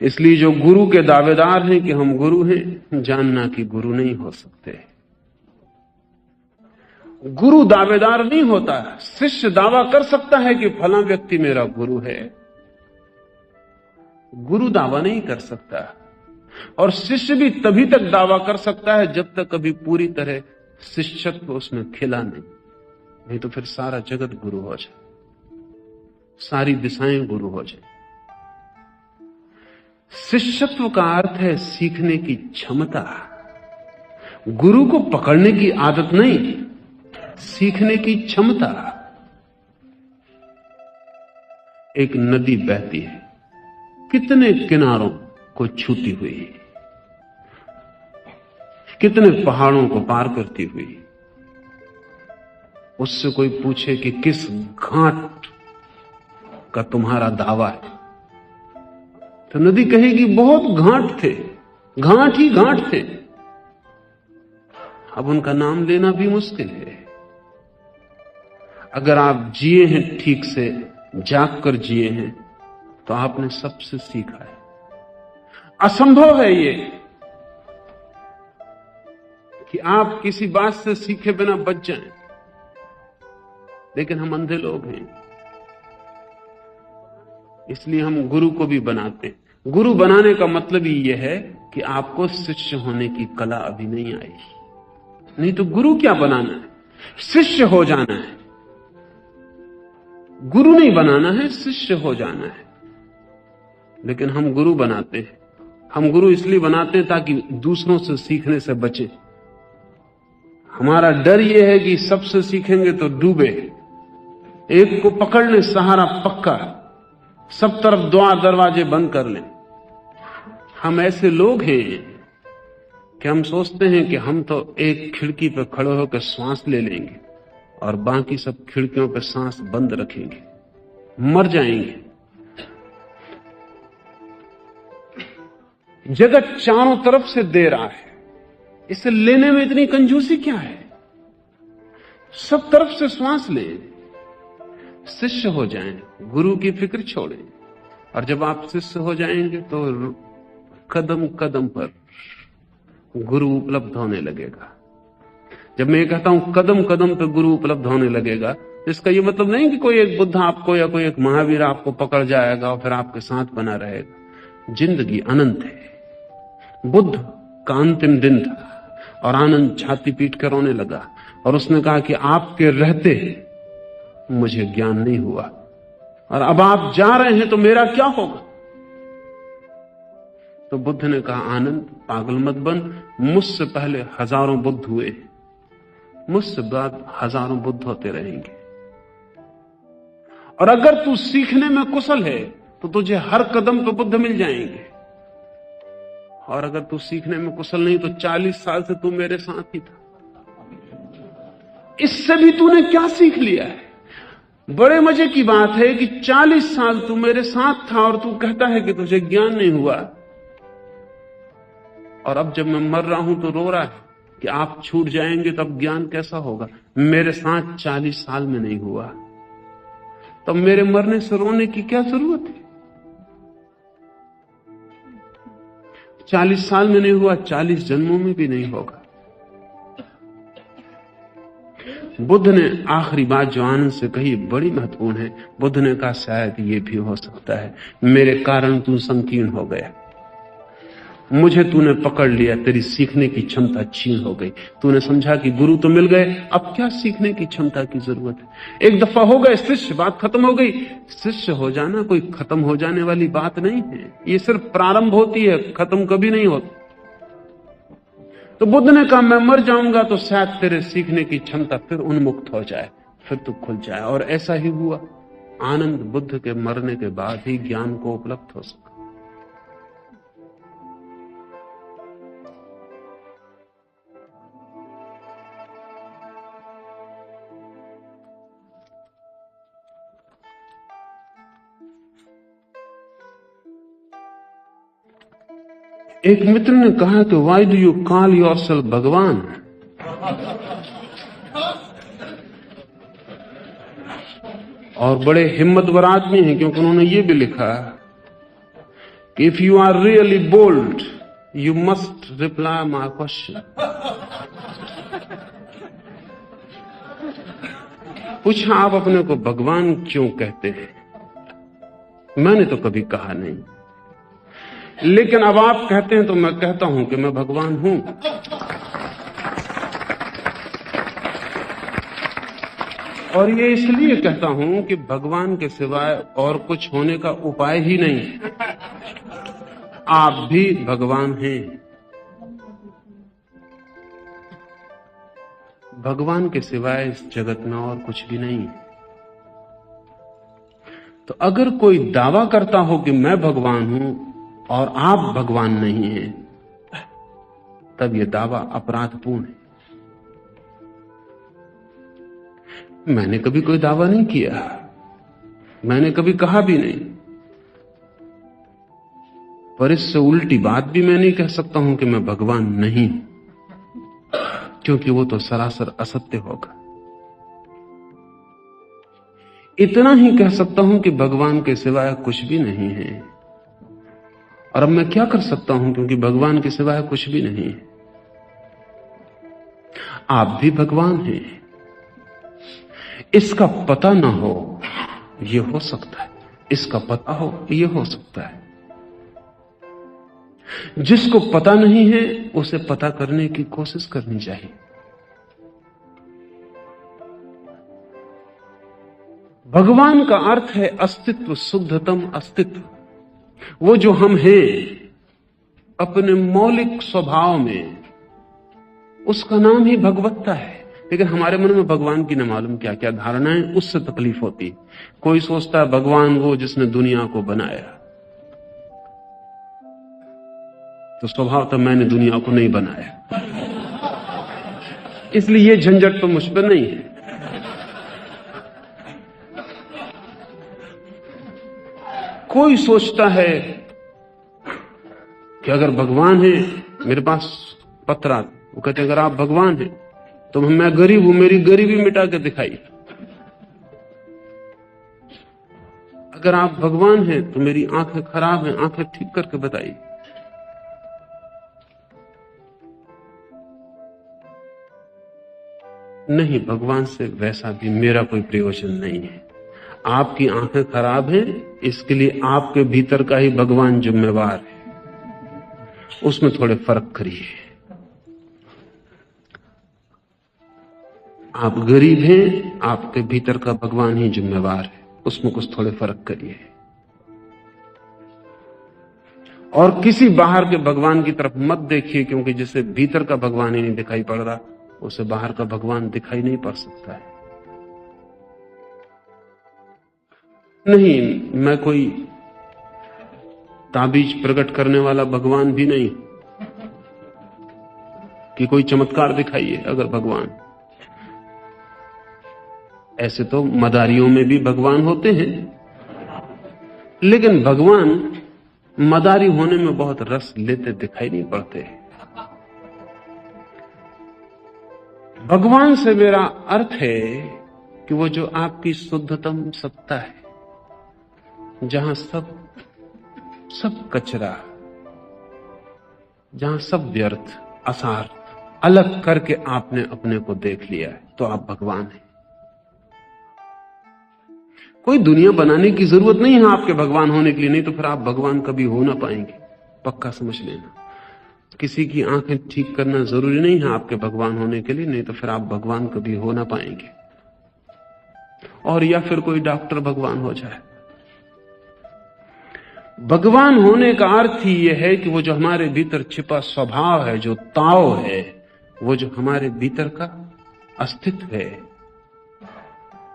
इसलिए जो गुरु के दावेदार हैं कि हम गुरु हैं, जानना कि गुरु नहीं हो सकते। गुरु दावेदार नहीं होता। शिष्य दावा कर सकता है कि फला व्यक्ति मेरा गुरु है, गुरु दावा नहीं कर सकता। और शिष्य भी तभी तक दावा कर सकता है जब तक कभी पूरी तरह शिष्यत्व उसमें खिला नहीं तो फिर सारा जगत गुरु हो जाए, सारी दिशाएं गुरु हो जाए। शिष्यत्व का अर्थ है सीखने की क्षमता। गुरु को पकड़ने की आदत नहीं, सीखने की क्षमता। एक नदी बहती है, कितने किनारों को छूती हुई, कितने पहाड़ों को पार करती हुई। उससे कोई पूछे कि किस घाट का तुम्हारा दावा है, तो नदी कहेगी बहुत घाट थे, घाट ही घाट थे। अब उनका नाम लेना भी मुश्किल है। अगर आप जिए हैं, ठीक से जाग कर जिए हैं, तो आपने सबसे सीखा है। असंभव है ये कि आप किसी बात से सीखे बिना बच जाएं, लेकिन हम अंधे लोग हैं, इसलिए हम गुरु को भी बनाते हैं। गुरु बनाने का मतलब ही यह है कि आपको शिष्य होने की कला अभी नहीं आई, नहीं तो गुरु क्या बनाना है, शिष्य हो जाना है। गुरु नहीं बनाना है, शिष्य हो जाना है। लेकिन हम गुरु बनाते हैं। हम गुरु इसलिए बनाते हैं ताकि दूसरों से सीखने से बचे। हमारा डर यह है कि सबसे सीखेंगे तो डूबे, एक को पकड़ लें सहारा पक्का, सब तरफ द्वार दरवाजे बंद कर लें। हम ऐसे लोग हैं कि हम सोचते हैं कि हम तो एक खिड़की पर खड़े होकर श्वास ले लेंगे और बाकी सब खिड़कियों पर सांस बंद रखेंगे। मर जाएंगे। जगत चारों तरफ से दे रहा है, इसे लेने में इतनी कंजूसी क्या है? सब तरफ से श्वास लें, शिष्य हो जाएं, गुरु की फिक्र छोड़ें। और जब आप शिष्य हो जाएंगे तो कदम कदम पर गुरु उपलब्ध होने लगेगा। जब मैं ये कहता हूं कदम कदम पर गुरु उपलब्ध होने लगेगा, इसका ये मतलब नहीं कि कोई एक बुद्ध आपको या कोई एक महावीर आपको पकड़ जाएगा और फिर आपके साथ बना रहेगा। जिंदगी अनंत है। बुद्ध का अंतिम दिन था और आनंद छाती पीट कर रोने लगा और उसने कहा कि आपके रहते मुझे ज्ञान नहीं हुआ और अब आप जा रहे हैं तो मेरा क्या होगा? तो बुद्ध ने कहा, आनंद पागल मत बन, मुझसे पहले हजारों बुद्ध हुए, मुझसे बाद हजारों बुद्ध होते रहेंगे। और अगर तू सीखने में कुशल है तो तुझे हर कदम पे बुद्ध मिल जाएंगे। और अगर तू सीखने में कुशल नहीं तो 40 साल से तू मेरे साथ ही था, इससे भी तूने क्या सीख लिया है? बड़े मजे की बात है कि 40 साल तू मेरे साथ था और तू कहता है कि तुझे ज्ञान नहीं हुआ, और अब जब मैं मर रहा हूं तो रो रहा है कि आप छूट जाएंगे तब ज्ञान कैसा होगा? मेरे साथ 40 साल में नहीं हुआ, तब मेरे मरने से रोने की क्या जरूरत है? 40 साल में नहीं हुआ, 40 जन्मों में भी नहीं होगा। बुद्ध ने आखिरी बात जो आनंद से कही बड़ी महत्वपूर्ण है। बुद्ध ने कहा, शायद ये भी हो सकता है मेरे कारण तू संकीर्ण हो गया, मुझे तूने पकड़ लिया, तेरी सीखने की क्षमता छीन हो गई। तूने समझा कि गुरु तो मिल गए, अब क्या सीखने की क्षमता की जरूरत है? एक दफा हो गए शिष्य, बात खत्म हो गई। शिष्य हो जाना कोई खत्म हो जाने वाली बात नहीं है, ये सिर्फ प्रारंभ होती है, खत्म कभी नहीं होती। तो बुद्ध ने कहा, मैं मर जाऊंगा तो शायद तेरे सीखने की क्षमता फिर उन्मुक्त हो जाए, फिर तू खुल जाए। और ऐसा ही हुआ। आनंद बुद्ध के मरने के बाद ही ज्ञान को उपलब्ध हो सका। एक मित्र ने कहा कि why do you call yourself भगवान? और बड़े हिम्मतवर आदमी हैं, क्योंकि उन्होंने ये भी लिखा कि if you are really bold you must reply my question. पूछा, आप अपने को भगवान क्यों कहते हैं? मैंने तो कभी कहा नहीं, लेकिन अब आप कहते हैं तो मैं कहता हूं कि मैं भगवान हूं। और ये इसलिए कहता हूं कि भगवान के सिवाय और कुछ होने का उपाय ही नहीं। आप भी भगवान हैं। भगवान के सिवाय इस जगत में और कुछ भी नहीं। तो अगर कोई दावा करता हो कि मैं भगवान हूं और आप भगवान नहीं हैं, तब यह दावा अपराधपूर्ण है। मैंने कभी कोई दावा नहीं किया, मैंने कभी कहा भी नहीं, पर इससे उल्टी बात भी मैं नहीं कह सकता हूं कि मैं भगवान नहीं, क्योंकि वो तो सरासर असत्य होगा। इतना ही कह सकता हूं कि भगवान के सिवाय कुछ भी नहीं है। और अब मैं क्या कर सकता हूं, क्योंकि भगवान के सिवाय कुछ भी नहीं है। आप भी भगवान हैं। इसका पता ना हो यह हो सकता है, इसका पता हो यह हो सकता है। जिसको पता नहीं है उसे पता करने की कोशिश करनी चाहिए। भगवान का अर्थ है अस्तित्व, शुद्धतम अस्तित्व। वो जो हम हैं अपने मौलिक स्वभाव में, उसका नाम ही भगवत्ता है। लेकिन हमारे मन में भगवान की न मालूम क्या क्या धारणाएं, उससे तकलीफ होती। कोई सोचता है भगवान वो जिसने दुनिया को बनाया, तो स्वभाव तो मैंने दुनिया को नहीं बनाया, इसलिए ये झंझट तो मुझ पर नहीं है। कोई सोचता है कि अगर भगवान है, मेरे पास पत्र आता, वो कहते अगर आप भगवान हैं तो मैं गरीब हूं, मेरी गरीबी मिटा के दिखाइए। अगर आप भगवान हैं तो मेरी आंखें खराब हैं, आंखें ठीक करके बताइए। नहीं, भगवान से वैसा भी मेरा कोई प्रयोजन नहीं है। आपकी आंखें खराब हैं, इसके लिए आपके भीतर का ही भगवान जिम्मेवार है, उसमें थोड़े फर्क करिए। आप गरीब हैं, आपके भीतर का भगवान ही जिम्मेवार है, उसमें कुछ थोड़े फर्क करिए। और किसी बाहर के भगवान की तरफ मत देखिए, क्योंकि जिसे भीतर का भगवान ही नहीं दिखाई पड़ रहा, उसे बाहर का भगवान दिखाई नहीं पड़ सकता है। नहीं, मैं कोई ताबीज प्रकट करने वाला भगवान भी नहीं कि कोई चमत्कार दिखाइए। अगर भगवान, ऐसे तो मदारियों में भी भगवान होते हैं, लेकिन भगवान मदारी होने में बहुत रस लेते दिखाई नहीं पड़ते। भगवान से मेरा अर्थ है कि वो जो आपकी शुद्धतम सत्ता है, जहां सब कचरा, जहां सब व्यर्थ, असार अलग करके आपने अपने को देख लिया है, तो आप भगवान हैं। कोई दुनिया बनाने की जरूरत नहीं है आपके भगवान होने के लिए, नहीं तो फिर आप भगवान कभी हो ना पाएंगे, पक्का समझ लेना। किसी की आंखें ठीक करना जरूरी नहीं है आपके भगवान होने के लिए, नहीं तो फिर आप भगवान कभी हो ना पाएंगे। और या फिर कोई डॉक्टर भगवान हो जाए। भगवान होने का अर्थ ही यह है कि वो जो हमारे भीतर छिपा स्वभाव है, जो ताव है, वो जो हमारे भीतर का अस्तित्व है,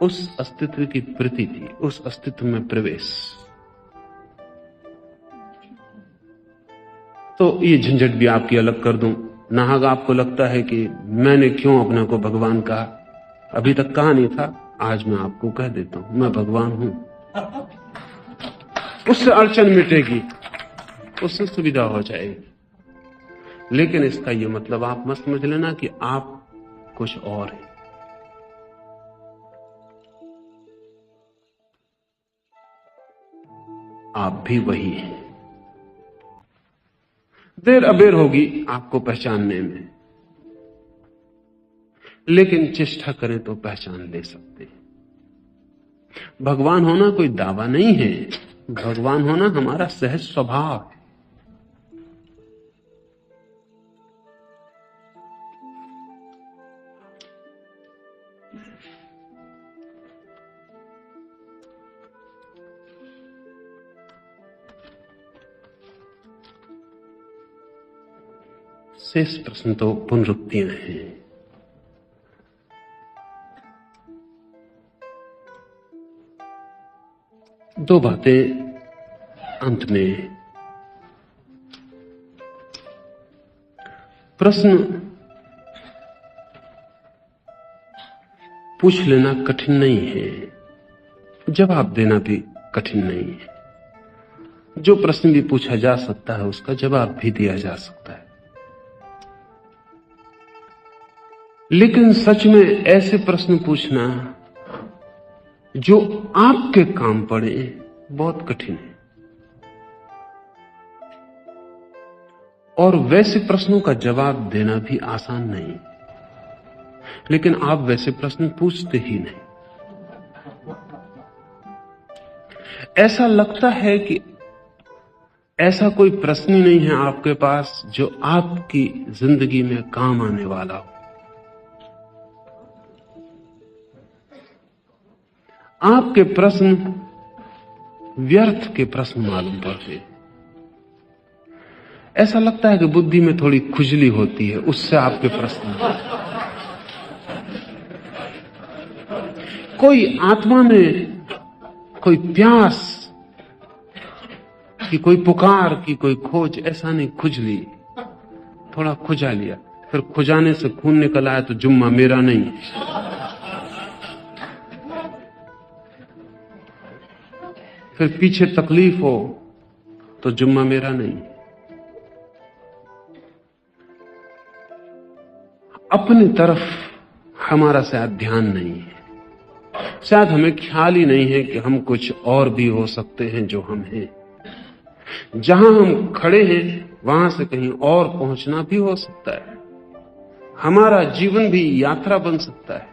उस अस्तित्व की प्रतीति, उस अस्तित्व में प्रवेश। तो ये झंझट भी आपकी अलग कर दूं। नाहक आपको लगता है कि मैंने क्यों अपने को भगवान कहा, अभी तक कहा नहीं था, आज मैं आपको कह देता हूं, मैं भगवान हूं। उससे अड़चन मिटेगी, उससे सुविधा हो जाएगी। लेकिन इसका यह मतलब आप मत समझ लेना कि आप कुछ और हैं। आप भी वही हैं। देर अबेर होगी आपको पहचानने में, लेकिन चेष्टा करें तो पहचान ले सकते हैं। भगवान होना कोई दावा नहीं है, भगवान होना हमारा सहज स्वभाव है। शेष प्रश्न तो पुनरुक्तियां हैं। दो बातें अंत में। प्रश्न पूछ लेना कठिन नहीं है, जवाब देना भी कठिन नहीं है। जो प्रश्न भी पूछा जा सकता है उसका जवाब भी दिया जा सकता है। लेकिन सच में ऐसे प्रश्न पूछना जो आपके काम पड़े बहुत कठिन है। और वैसे प्रश्नों का जवाब देना भी आसान नहीं। लेकिन आप वैसे प्रश्न पूछते ही नहीं। ऐसा लगता है कि ऐसा कोई प्रश्न ही नहीं है आपके पास जो आपकी जिंदगी में काम आने वाला हो। आपके प्रश्न व्यर्थ के प्रश्न मालूम पड़ते। ऐसा लगता है कि बुद्धि में थोड़ी खुजली होती है, उससे आपके प्रश्न। कोई आत्मा में कोई प्यास की, कोई पुकार की, कोई खोज, ऐसा नहीं। खुजली, थोड़ा खुजा लिया, फिर खुजाने से खून निकल आया तो जुम्मा मेरा नहीं। फिर पीछे तकलीफ हो तो जुम्मा मेरा नहीं। अपनी तरफ हमारा शायद ध्यान नहीं है, शायद हमें ख्याल ही नहीं है कि हम कुछ और भी हो सकते हैं जो हम हैं। जहां हम खड़े हैं वहां से कहीं और पहुंचना भी हो सकता है। हमारा जीवन भी यात्रा बन सकता है।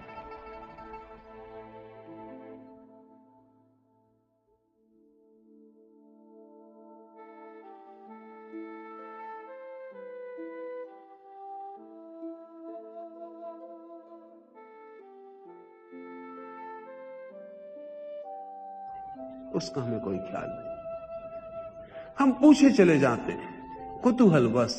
उसका हमें कोई ख्याल नहीं। हम पूछे चले जाते हैं कुतूहल बस,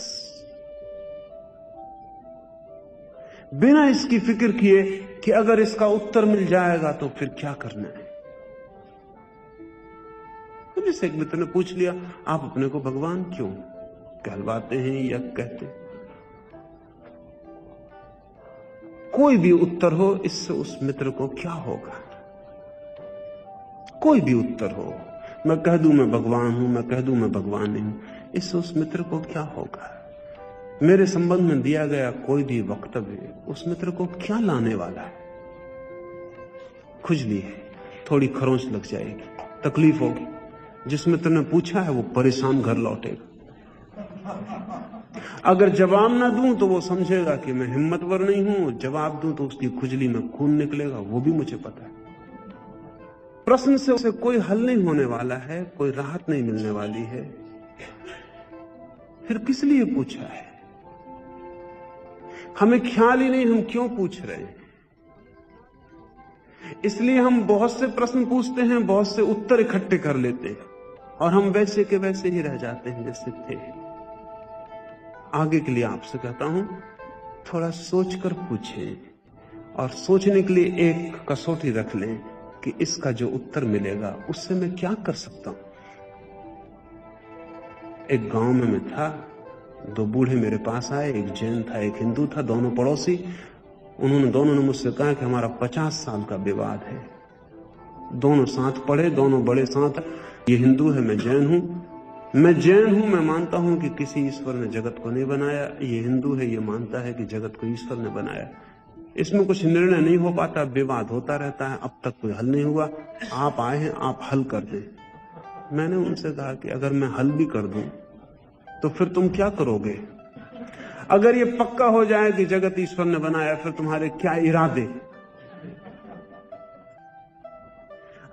बिना इसकी फिक्र किए कि अगर इसका उत्तर मिल जाएगा तो फिर क्या करना है। तो जैसे एक मित्र ने पूछ लिया, आप अपने को भगवान क्यों कहलवाते हैं या कहते हैं? कोई भी उत्तर हो, इससे उस मित्र को क्या होगा? कोई भी उत्तर हो, मैं कह दूं मैं भगवान हूं, मैं कह दूं मैं भगवान नहीं हूं, इससे उस मित्र को क्या होगा? मेरे संबंध में दिया गया कोई भी वक्तव्य उस मित्र को क्या लाने वाला है? खुजली है, थोड़ी खरोंच लग जाएगी, तकलीफ होगी। जिस मित्र ने पूछा है वो परेशान घर लौटेगा। अगर जवाब ना दूं तो वो समझेगा कि मैं हिम्मतवर नहीं हूं, जवाब दूं तो उसकी खुजली में खून निकलेगा, वो भी मुझे पता है। प्रश्न से उसे कोई हल नहीं होने वाला है, कोई राहत नहीं मिलने वाली है, फिर किस लिए पूछा है? हमें ख्याल ही नहीं हम क्यों पूछ रहे हैं। इसलिए हम बहुत से प्रश्न पूछते हैं, बहुत से उत्तर इकट्ठे कर लेते हैं और हम वैसे के वैसे ही रह जाते हैं जैसे थे। आगे के लिए आपसे कहता हूं, थोड़ा सोचकर पूछें और सोचने के लिए एक कसौटी रख लें कि इसका जो उत्तर मिलेगा उससे मैं क्या कर सकता हूं। एक गांव में मैं था, दो बूढ़े मेरे पास आए, एक जैन था एक हिंदू था, दोनों पड़ोसी। दोनों ने मुझसे कहा कि हमारा 50 साल का विवाद है। दोनों साथ पढ़े, दोनों बड़े साथ। ये हिंदू है, मैं जैन हूं। मैं जैन हूं, मैं मानता हूं कि किसी ईश्वर ने जगत को नहीं बनाया। ये हिंदू है, ये मानता है कि जगत को ईश्वर ने बनाया। इसमें कुछ निर्णय नहीं हो पाता, विवाद होता रहता है, अब तक कोई हल नहीं हुआ। आप आए हैं, आप हल कर दें। मैंने उनसे कहा कि अगर मैं हल भी कर दूं तो फिर तुम क्या करोगे? अगर ये पक्का हो जाए कि जगत ईश्वर ने बनाया, फिर तुम्हारे क्या इरादे?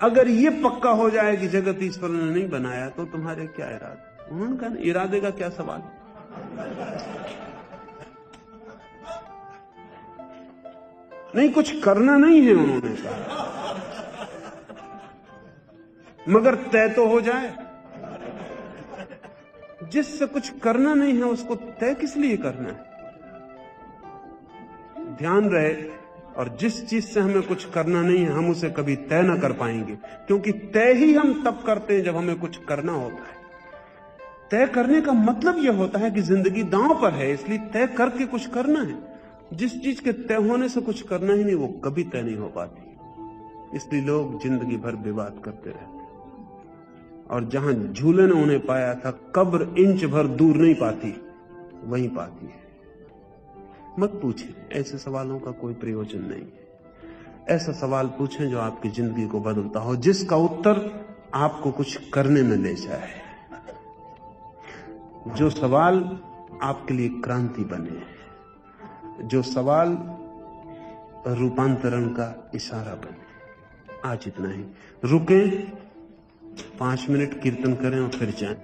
अगर ये पक्का हो जाए कि जगत ईश्वर ने नहीं बनाया, तो तुम्हारे क्या इरादे? उन्होंने कहा, इरादे का क्या सवाल? नहीं, कुछ करना नहीं है उन्होंने कहा, मगर तय तो हो जाए। जिससे कुछ करना नहीं है उसको तय किस लिए करना है? ध्यान रहे, और जिस चीज से हमें कुछ करना नहीं है हम उसे कभी तय ना कर पाएंगे, क्योंकि तय ही हम तब करते हैं जब हमें कुछ करना होता है। तय करने का मतलब यह होता है कि जिंदगी दांव पर है, इसलिए तय करके कुछ करना है। जिस चीज के तय होने से कुछ करना ही नहीं, वो कभी तय नहीं हो पाती। इसलिए लोग जिंदगी भर विवाद करते रहते, और जहां झूले ने उन्हें पाया था, कब्र इंच भर दूर नहीं पाती, वहीं पाती है। मत पूछें, ऐसे सवालों का कोई प्रयोजन नहीं है। ऐसा सवाल पूछें जो आपकी जिंदगी को बदलता हो, जिसका उत्तर आपको कुछ करने में ले जाए, जो सवाल आपके लिए क्रांति बने, जो सवाल रूपांतरण का इशारा बने। आज इतना ही, रुकें, 5 मिनट कीर्तन करें और फिर जाएं।